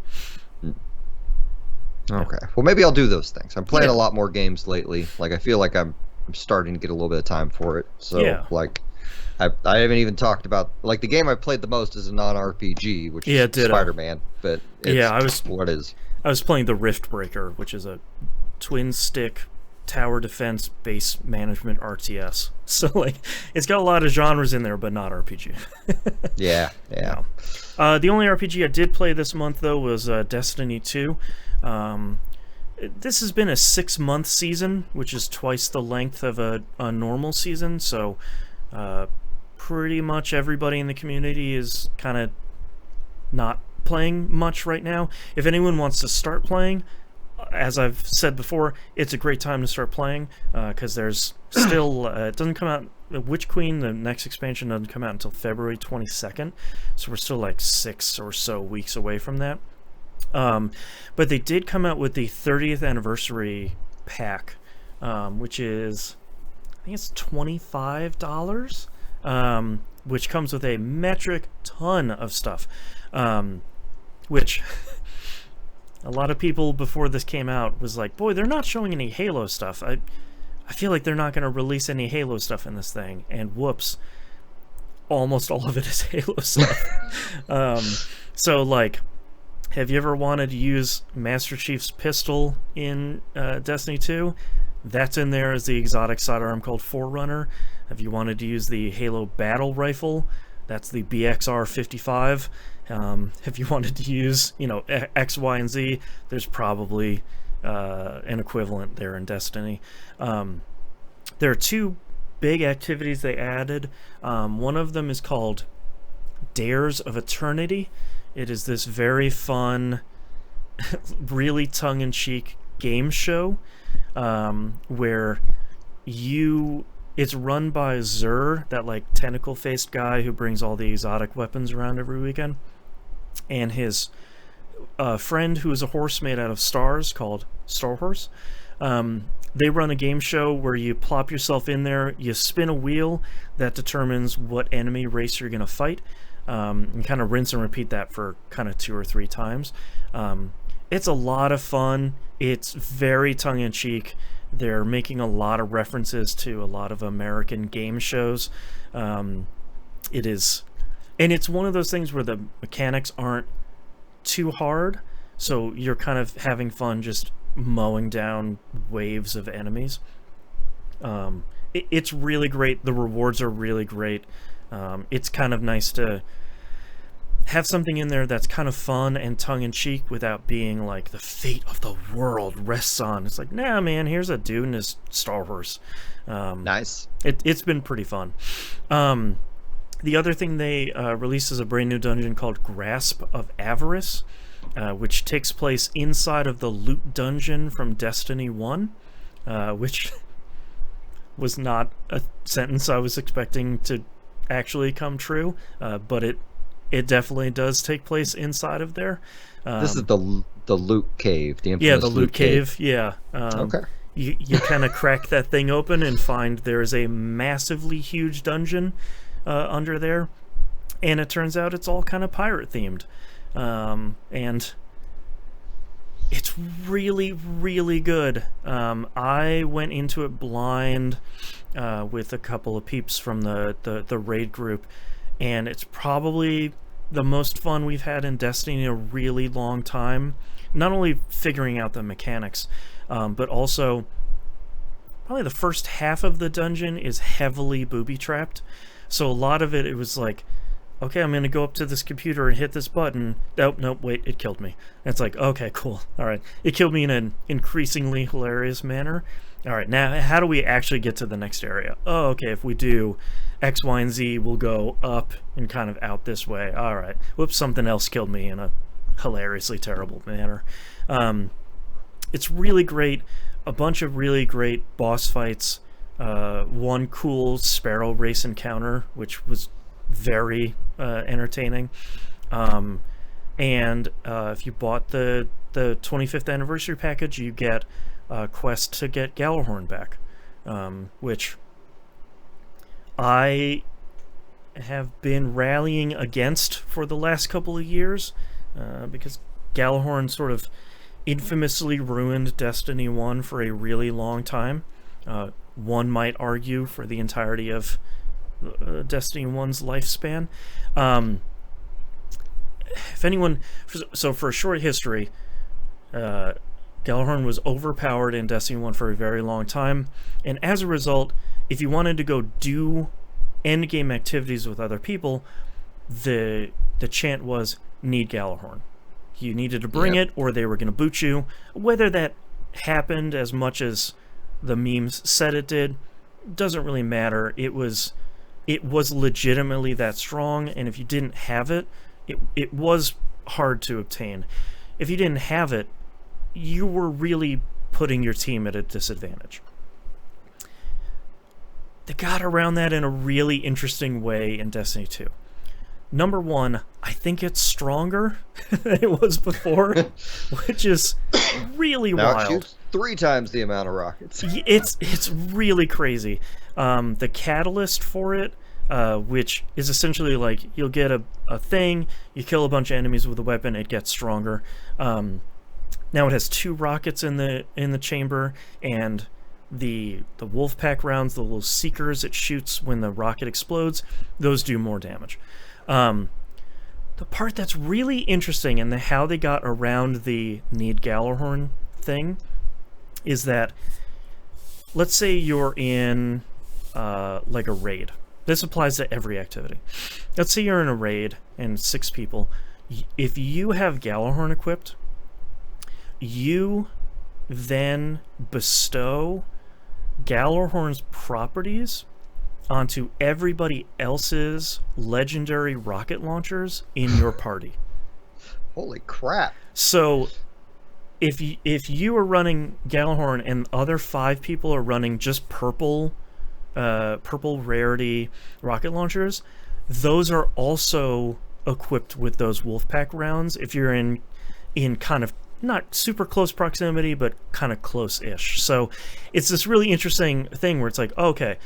Okay. Well, maybe I'll do those things. I'm playing a lot more games lately. Like, I feel like I'm starting to get a little bit of time for it. So Yeah. like, I haven't even talked about like the game I played the most is a non-RPG, which Yeah, is ditto. Spider-Man, but Yeah, it's what it is. I was playing the Rift Breaker, which is a twin stick tower defense base management RTS. So like, it's got a lot of genres in there, but not RPG. Yeah, yeah. No. The only RPG I did play this month though was Destiny 2. This has been a 6-month season, which is twice the length of a normal season. So pretty much everybody in the community is kind of not playing much right now. If anyone wants to start playing, as I've said before, it's a great time to start playing because there's still it doesn't come out. Witch Queen, the next expansion, doesn't come out until February 22nd, so we're still like 6 or so weeks away from that. But they did come out with the 30th anniversary pack, which is, I think it's $25, which comes with a metric ton of stuff, which a lot of people before this came out was like, boy, they're not showing any Halo stuff. I feel like they're not going to release any Halo stuff in this thing, and whoops, almost all of it is Halo stuff. So like, have you ever wanted to use Master Chief's pistol in Destiny 2? That's in there as the exotic sidearm called Forerunner. Have you wanted to use the Halo battle rifle? That's the BXR-55. If you wanted to use, X, Y, and Z, there's probably an equivalent there in Destiny. There are 2 big activities they added. One of them is called Dares of Eternity. It is this very fun, really tongue-in-cheek game show where it's run by Zur, that like tentacle-faced guy who brings all the exotic weapons around every weekend, and his friend who is a horse made out of stars called Star Horse. They run a game show where you plop yourself in there, you spin a wheel that determines what enemy race you're going to fight, and kind of rinse and repeat that for kind of 2 or 3 times. It's a lot of fun. It's very tongue-in-cheek. They're making a lot of references to a lot of American game shows. It is, and it's one of those things where the mechanics aren't too hard, so you're kind of having fun just mowing down waves of enemies. It's really great. The rewards are really great. It's kind of nice to have something in there that's kind of fun and tongue-in-cheek without being like the fate of the world rests on. It's like, nah, man, here's a dude and his Star Horse. Nice. It's been pretty fun. The other thing they released is a brand new dungeon called Grasp of Avarice, which takes place inside of the loot dungeon from Destiny 1, which was not a sentence I was expecting to actually come true, but it definitely does take place inside of there. This is the loot cave, the infamous yeah, the loot cave. Yeah. Okay. You kind of crack that thing open and find there's a massively huge dungeon under there, and it turns out it's all kind of pirate themed, and it's really, really good. I went into it blind with a couple of peeps from the raid group, and it's probably the most fun we've had in Destiny in a really long time. Not only figuring out the mechanics, but also probably the first half of the dungeon is heavily booby-trapped. So a lot of it was like, okay, I'm going to go up to this computer and hit this button. Nope, wait, it killed me. And it's like, okay, cool. All right. It killed me in an increasingly hilarious manner. All right, now how do we actually get to the next area? Oh, okay, if we do X, Y, and Z, we'll go up and kind of out this way. All right. Whoops, something else killed me in a hilariously terrible manner. It's really great. A bunch of really great boss fights. One cool sparrow race encounter, which was very entertaining. And if you bought the 25th anniversary package, you get a quest to get Galahorn back, which I have been rallying against for the last couple of years, because Galahorn sort of infamously ruined Destiny 1 for a really long time. one might argue, for the entirety of Destiny 1's lifespan. If anyone... So for a short history, Gjallarhorn was overpowered in Destiny 1 for a very long time, and as a result, if you wanted to go do endgame activities with other people, the chant was, need Gjallarhorn. You needed to bring it, or they were going to boot you. Whether that happened as much as the memes said it did, doesn't really matter. It was legitimately that strong, and if you didn't have it, it was hard to obtain. If you didn't have it, you were really putting your team at a disadvantage. They got around that in a really interesting way in Destiny 2. Number one, I think it's stronger than it was before, which is really now wild. It shoots 3 times the amount of rockets. It's really crazy. The catalyst for it, which is essentially like you'll get a thing, you kill a bunch of enemies with a weapon, it gets stronger. Now it has 2 rockets in the chamber, and the Wolfpack rounds, the little seekers it shoots when the rocket explodes, those do more damage. The part that's really interesting in how they got around the need Gjallarhorn thing is that, let's say you're in like a raid. This applies to every activity. Let's say you're in a raid and 6 people. If you have Gjallarhorn equipped, you then bestow Gjallarhorn's properties onto everybody else's legendary rocket launchers in your party. Holy crap. So if you are running Gjallarhorn and other 5 people are running just purple rarity rocket launchers, those are also equipped with those Wolfpack rounds if you're in kind of not super close proximity, but kind of close-ish. So it's this really interesting thing where it's like, okay,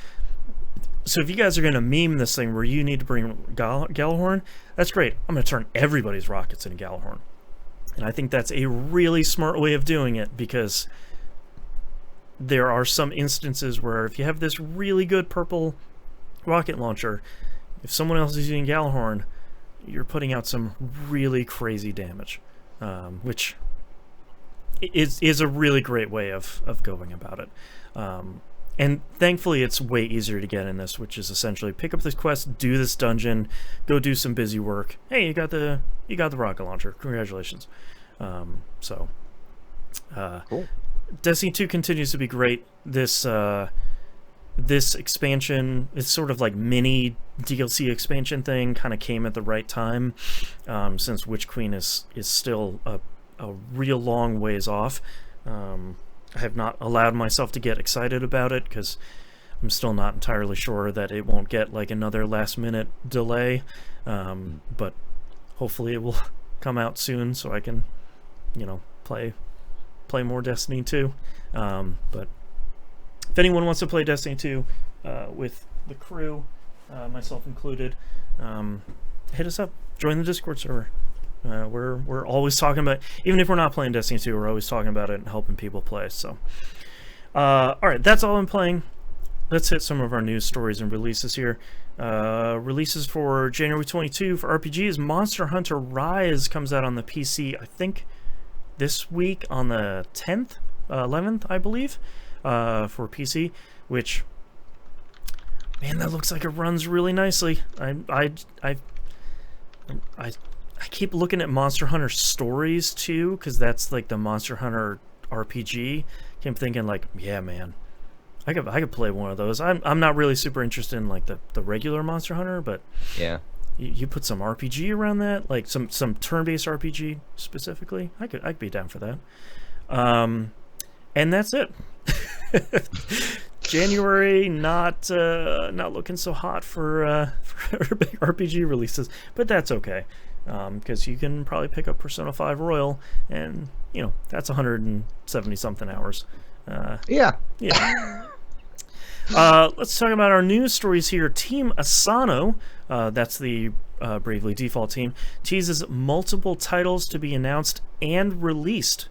so if you guys are going to meme this thing where you need to bring Gjallarhorn, that's great. I'm going to turn everybody's rockets into Gjallarhorn. And I think that's a really smart way of doing it, because there are some instances where if you have this really good purple rocket launcher, if someone else is using Gjallarhorn, you're putting out some really crazy damage, which is a really great way of going about it. And thankfully it's way easier to get in this, which is essentially pick up this quest, do this dungeon, go do some busy work. Hey, you got the rocket launcher. Congratulations. Cool. Destiny 2 continues to be great. This expansion, it's sort of like mini DLC expansion thing, kind of came at the right time, since Witch Queen is still a real long ways off. I have not allowed myself to get excited about it because I'm still not entirely sure that it won't get like another last minute delay, but hopefully it will come out soon so I can, play more Destiny 2. But if anyone wants to play Destiny 2 with the crew, myself included, hit us up. Join the Discord server. We're always talking about, even if we're not playing Destiny 2, we're always talking about it and helping people play. So, all right, that's all I'm playing. Let's hit some of our news stories and releases here. Releases for January 22 for RPGs. Monster Hunter Rise comes out on the PC, I think, this week on the 10th, 11th, I believe, for PC, which, man, that looks like it runs really nicely. I keep looking at Monster Hunter Stories too, because that's like the Monster Hunter RPG. Keep thinking like, yeah, man, I could play one of those. I'm not really super interested in like the regular Monster Hunter, but yeah, you put some RPG around that, like some turn-based RPG specifically. I could be down for that. And that's it. January not looking so hot for big RPG releases, but that's okay. Because you can probably pick up Persona 5 Royal, and that's 170 something hours. Yeah. Let's talk about our news stories here. Team Asano, that's the Bravely Default team, teases multiple titles to be announced and released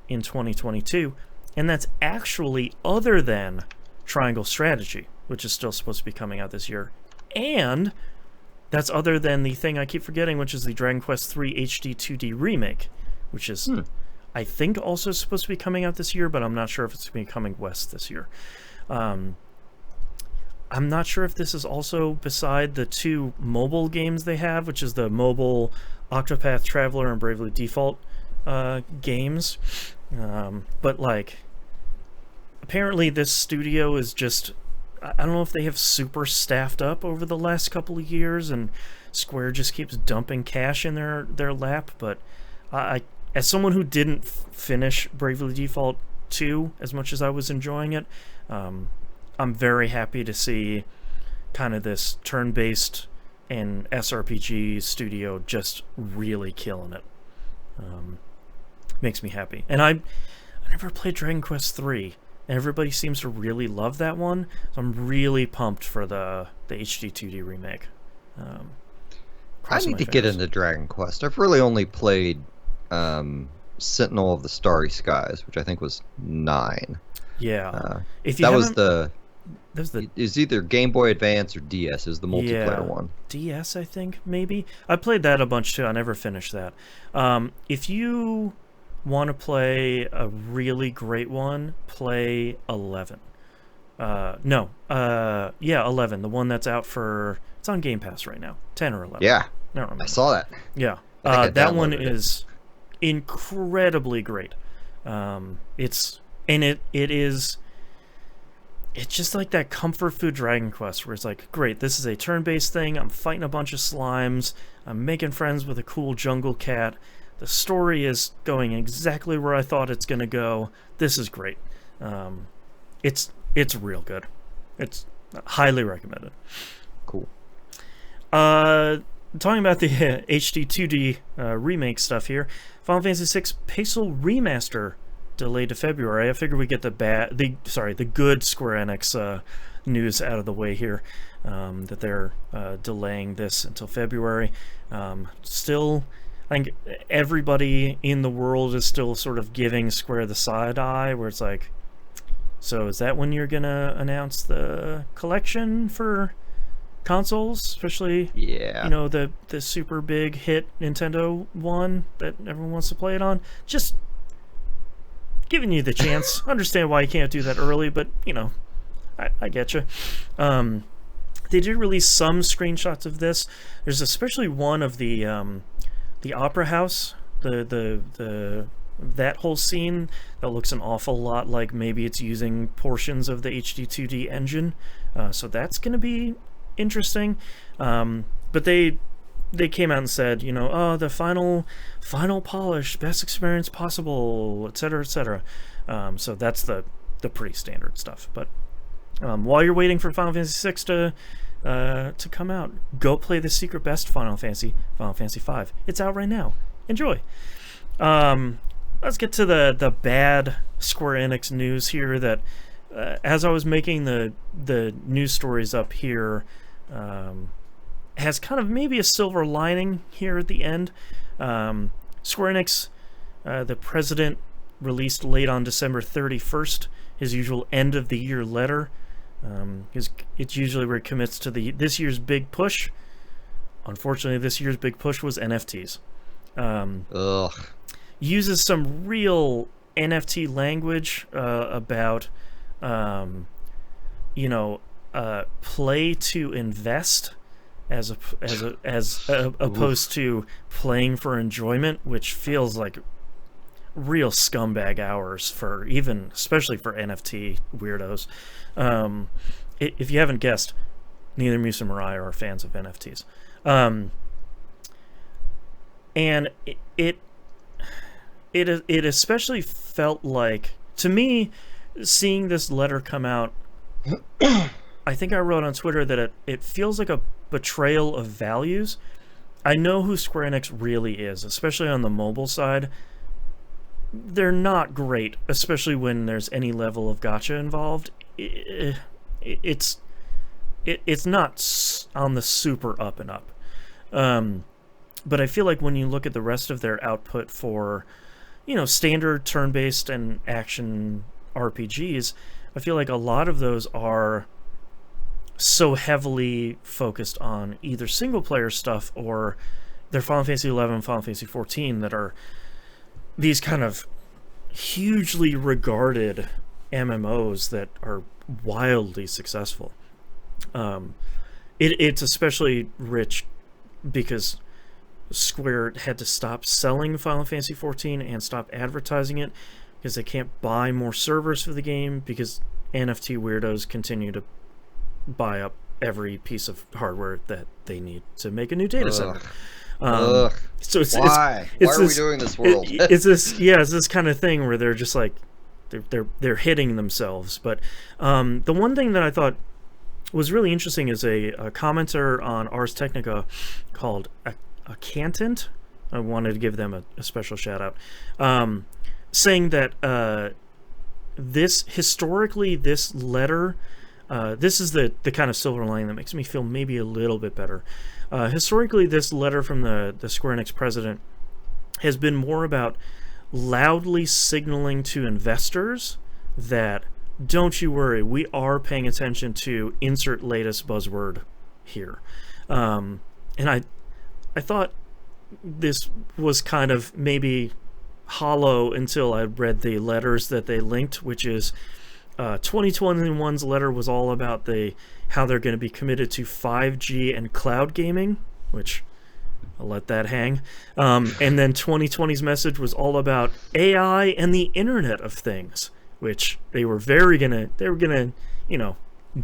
in 2022, and that's actually other than Triangle Strategy, which is still supposed to be coming out this year. And that's other than the thing I keep forgetting, which is the Dragon Quest III HD 2D remake, which is, I think, also supposed to be coming out this year, but I'm not sure if it's going to be coming west this year. I'm not sure if this is also beside the 2 mobile games they have, which is the mobile Octopath Traveler and Bravely Default games. But, like, apparently this studio is just... I don't know if they have super staffed up over the last couple of years and Square just keeps dumping cash in their lap, but I as someone who didn't finish Bravely Default 2 as much as I was enjoying it, I'm very happy to see kind of this turn-based and SRPG studio just really killing it. Makes me happy. And I never played Dragon Quest III. Everybody seems to really love that one, so I'm really pumped for the HD 2D remake. I need to get into Dragon Quest. I've really only played Sentinel of the Starry Skies, which I think was 9. Yeah, if you that was the is either Game Boy Advance or DS is the multiplayer one. DS, I think, maybe. I played that a bunch too. I never finished that. If you want to play a really great one, play 11. 11, the one that's out for... It's on Game Pass right now. 10 or 11. Yeah, I don't remember. I saw that. Yeah, that one is incredibly great. It's just like that comfort food Dragon Quest where it's like, great, this is a turn-based thing, I'm fighting a bunch of slimes, I'm making friends with a cool jungle cat, the story is going exactly where I thought it's going to go, this is great. It's real good. It's highly recommended. Cool. Talking about the HD 2D remake stuff here, Final Fantasy VI Peso Remaster delayed to February. I figured we get the good Square Enix news out of the way here, that they're delaying this until February. Still, I think everybody in the world is still sort of giving Square the side eye, where it's like, so is that when you're gonna announce the collection for consoles, especially the super big hit Nintendo one that everyone wants to play it on? Just giving you the chance. Understand why you can't do that early, but I get you. They did release some screenshots of this. There's especially one of the opera house, that whole scene that looks an awful lot like maybe it's using portions of the HD 2D engine. So that's going to be interesting. But they came out and said, the final polish, best experience possible, etc., etc. So that's the pretty standard stuff. But while you're waiting for Final Fantasy VI to come out, go play the secret best Final Fantasy V. It's out right now. Enjoy. Let's get to the bad Square Enix news here. That as I was making the news stories up here, has kind of maybe a silver lining here at the end. Square Enix, the president, released late on December 31st his usual end of the year letter. It's usually where it commits to this year's big push. Unfortunately, this year's big push was NFTs. Uses some real NFT language about play to invest as opposed to playing for enjoyment, which feels like real scumbag hours especially for NFT weirdos. If you haven't guessed, neither Musa and Mariah are fans of NFTs. And it especially felt like, to me, seeing this letter come out, I think I wrote on Twitter that it feels like a betrayal of values. I know who Square Enix really is, especially on the mobile side. They're not great, especially when there's any level of gacha involved. It's not on the super up and up. But I feel like when you look at the rest of their output for, standard turn-based and action RPGs, I feel like a lot of those are so heavily focused on either single player stuff or their Final Fantasy 11, Final Fantasy 14 that are these kind of hugely regarded MMOs that are wildly successful. It's especially rich because Square had to stop selling Final Fantasy 14 and stop advertising it because they can't buy more servers for the game because NFT weirdos continue to buy up every piece of hardware that they need to make a new data center. So it's why are we doing this world? It's this kind of thing where they're just like they're hitting themselves. But the one thing that I thought was really interesting is a commenter on Ars Technica called a Cantant. I wanted to give them a special shout out, saying that this letter, this is the kind of silver lining that makes me feel maybe a little bit better. Historically, this letter from the Square Enix president has been more about loudly signaling to investors that, don't you worry, we are paying attention to insert latest buzzword here. And I thought this was kind of maybe hollow until I read the letters that they linked, which is 2021's letter was all about how they're going to be committed to 5G and cloud gaming, which I'll let that hang. And then 2020's message was all about AI and the Internet of Things, which they were gonna,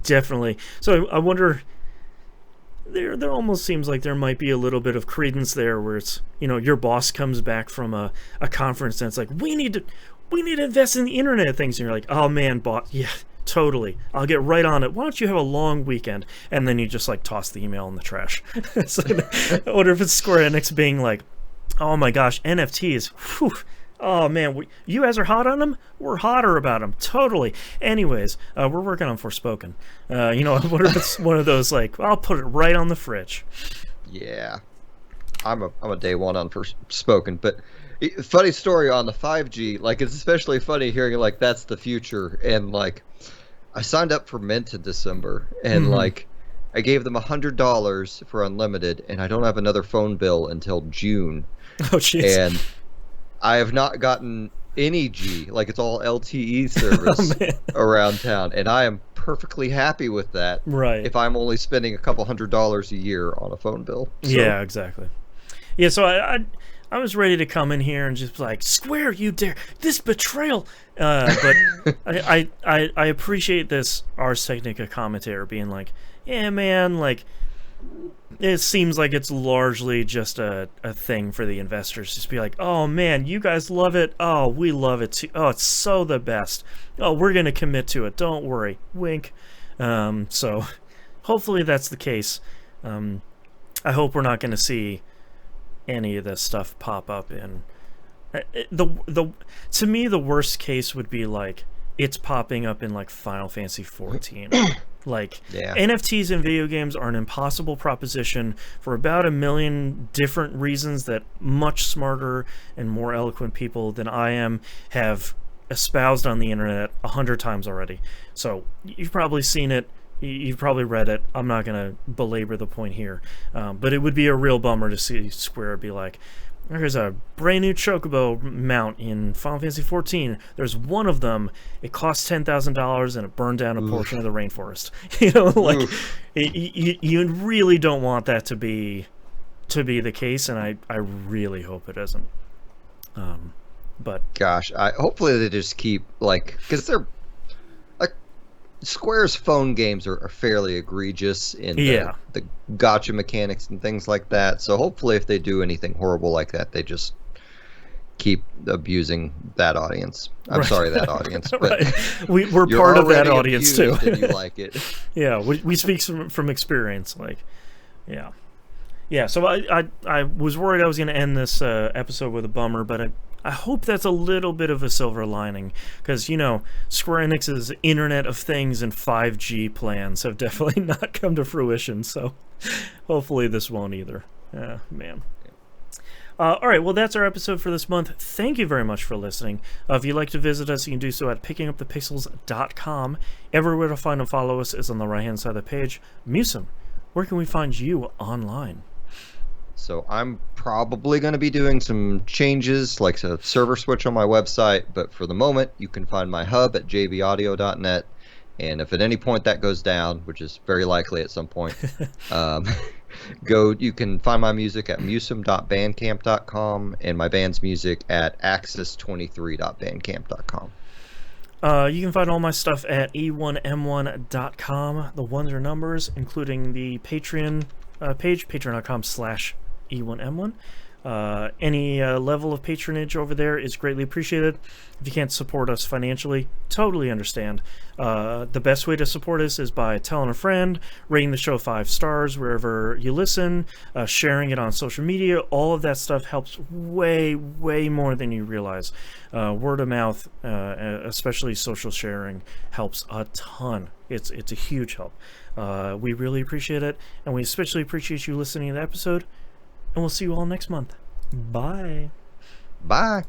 definitely. So I wonder, there almost seems like there might be a little bit of credence there where it's, your boss comes back from a conference and it's like, we need to invest in the Internet of Things, and you're like, oh man, boss, yeah, totally, I'll get right on it. Why don't you have a long weekend? And then you just like toss the email in the trash. So I wonder if it's Square Enix being like, oh my gosh, NFTs, whew, oh man, you guys are hot on them? We're hotter about them, totally. Anyways, we're working on Forspoken. I wonder if it's one of those like, I'll put it right on the fridge. Yeah, I'm a day one on Forspoken, but funny story on the 5G. Like, it's especially funny hearing like that's the future, and like I signed up for Mint in December, and like I gave them $100 for unlimited, and I don't have another phone bill until June. Oh jeez. And I have not gotten any G. Like, it's all LTE service around town, and I am perfectly happy with that. Right. If I'm only spending a couple $100s a year on a phone bill. So. Yeah, exactly. Yeah, so I was ready to come in here and just like, Square, you dare, this betrayal. But I appreciate this Ars Technica commentator being like, yeah, man, like, it seems like it's largely just a thing for the investors. Just be like, oh man, you guys love it. Oh, we love it too. Oh, it's so the best. Oh, we're going to commit to it. Don't worry. Wink. So hopefully that's the case. I hope we're not going to see any of this stuff pop up in to me the worst case would be like it's popping up in like Final Fantasy 14. Like, yeah. NFTs in video games are an impossible proposition for about 1 million different reasons that much smarter and more eloquent people than I am have espoused on the internet 100 times already. So you've probably seen it, you've probably read it. I'm not going to belabor the point here, but it would be a real bummer to see Square be like, there's a brand new Chocobo mount in Final Fantasy 14. There's one of them. It costs $10,000 and it burned down a portion of the rainforest. Like you really don't want that to be the case, and I really hope it isn't. But gosh, hopefully they just keep like, because they're like Square's phone games are fairly egregious in the gotcha mechanics and things like that. So hopefully if they do anything horrible like that, they just keep abusing that audience. I'm sorry, that audience. But right. We're part of that audience too. And you like it. Yeah, we speak from experience. Like, yeah. So I was worried I was going to end this episode with a bummer, but I hope that's a little bit of a silver lining, because, Square Enix's Internet of Things and 5G plans have definitely not come to fruition, so hopefully this won't either. Man. All right, well, that's our episode for this month. Thank you very much for listening. If you'd like to visit us, you can do so at pickingupthepixels.com. Everywhere to find and follow us is on the right-hand side of the page. Musum, where can we find you online? So I'm probably going to be doing some changes, like a server switch on my website, but for the moment, you can find my hub at jvaudio.net. And if at any point that goes down, which is very likely at some point, you can find my music at musum.bandcamp.com and my band's music at axis23.bandcamp.com. You can find all my stuff at e1m1.com. The ones are numbers, including the Patreon page, patreon.com/e1m1. Any level of patronage over there is greatly appreciated. If you can't support us financially, totally understand. The best way to support us is by telling a friend, rating the show 5 stars wherever you listen, sharing it on social media. All of that stuff helps way, way more than you realize. Word of mouth, especially social sharing, helps a ton. It's a huge help. We really appreciate it, and we especially appreciate you listening to the episode. And we'll see you all next month. Bye. Bye.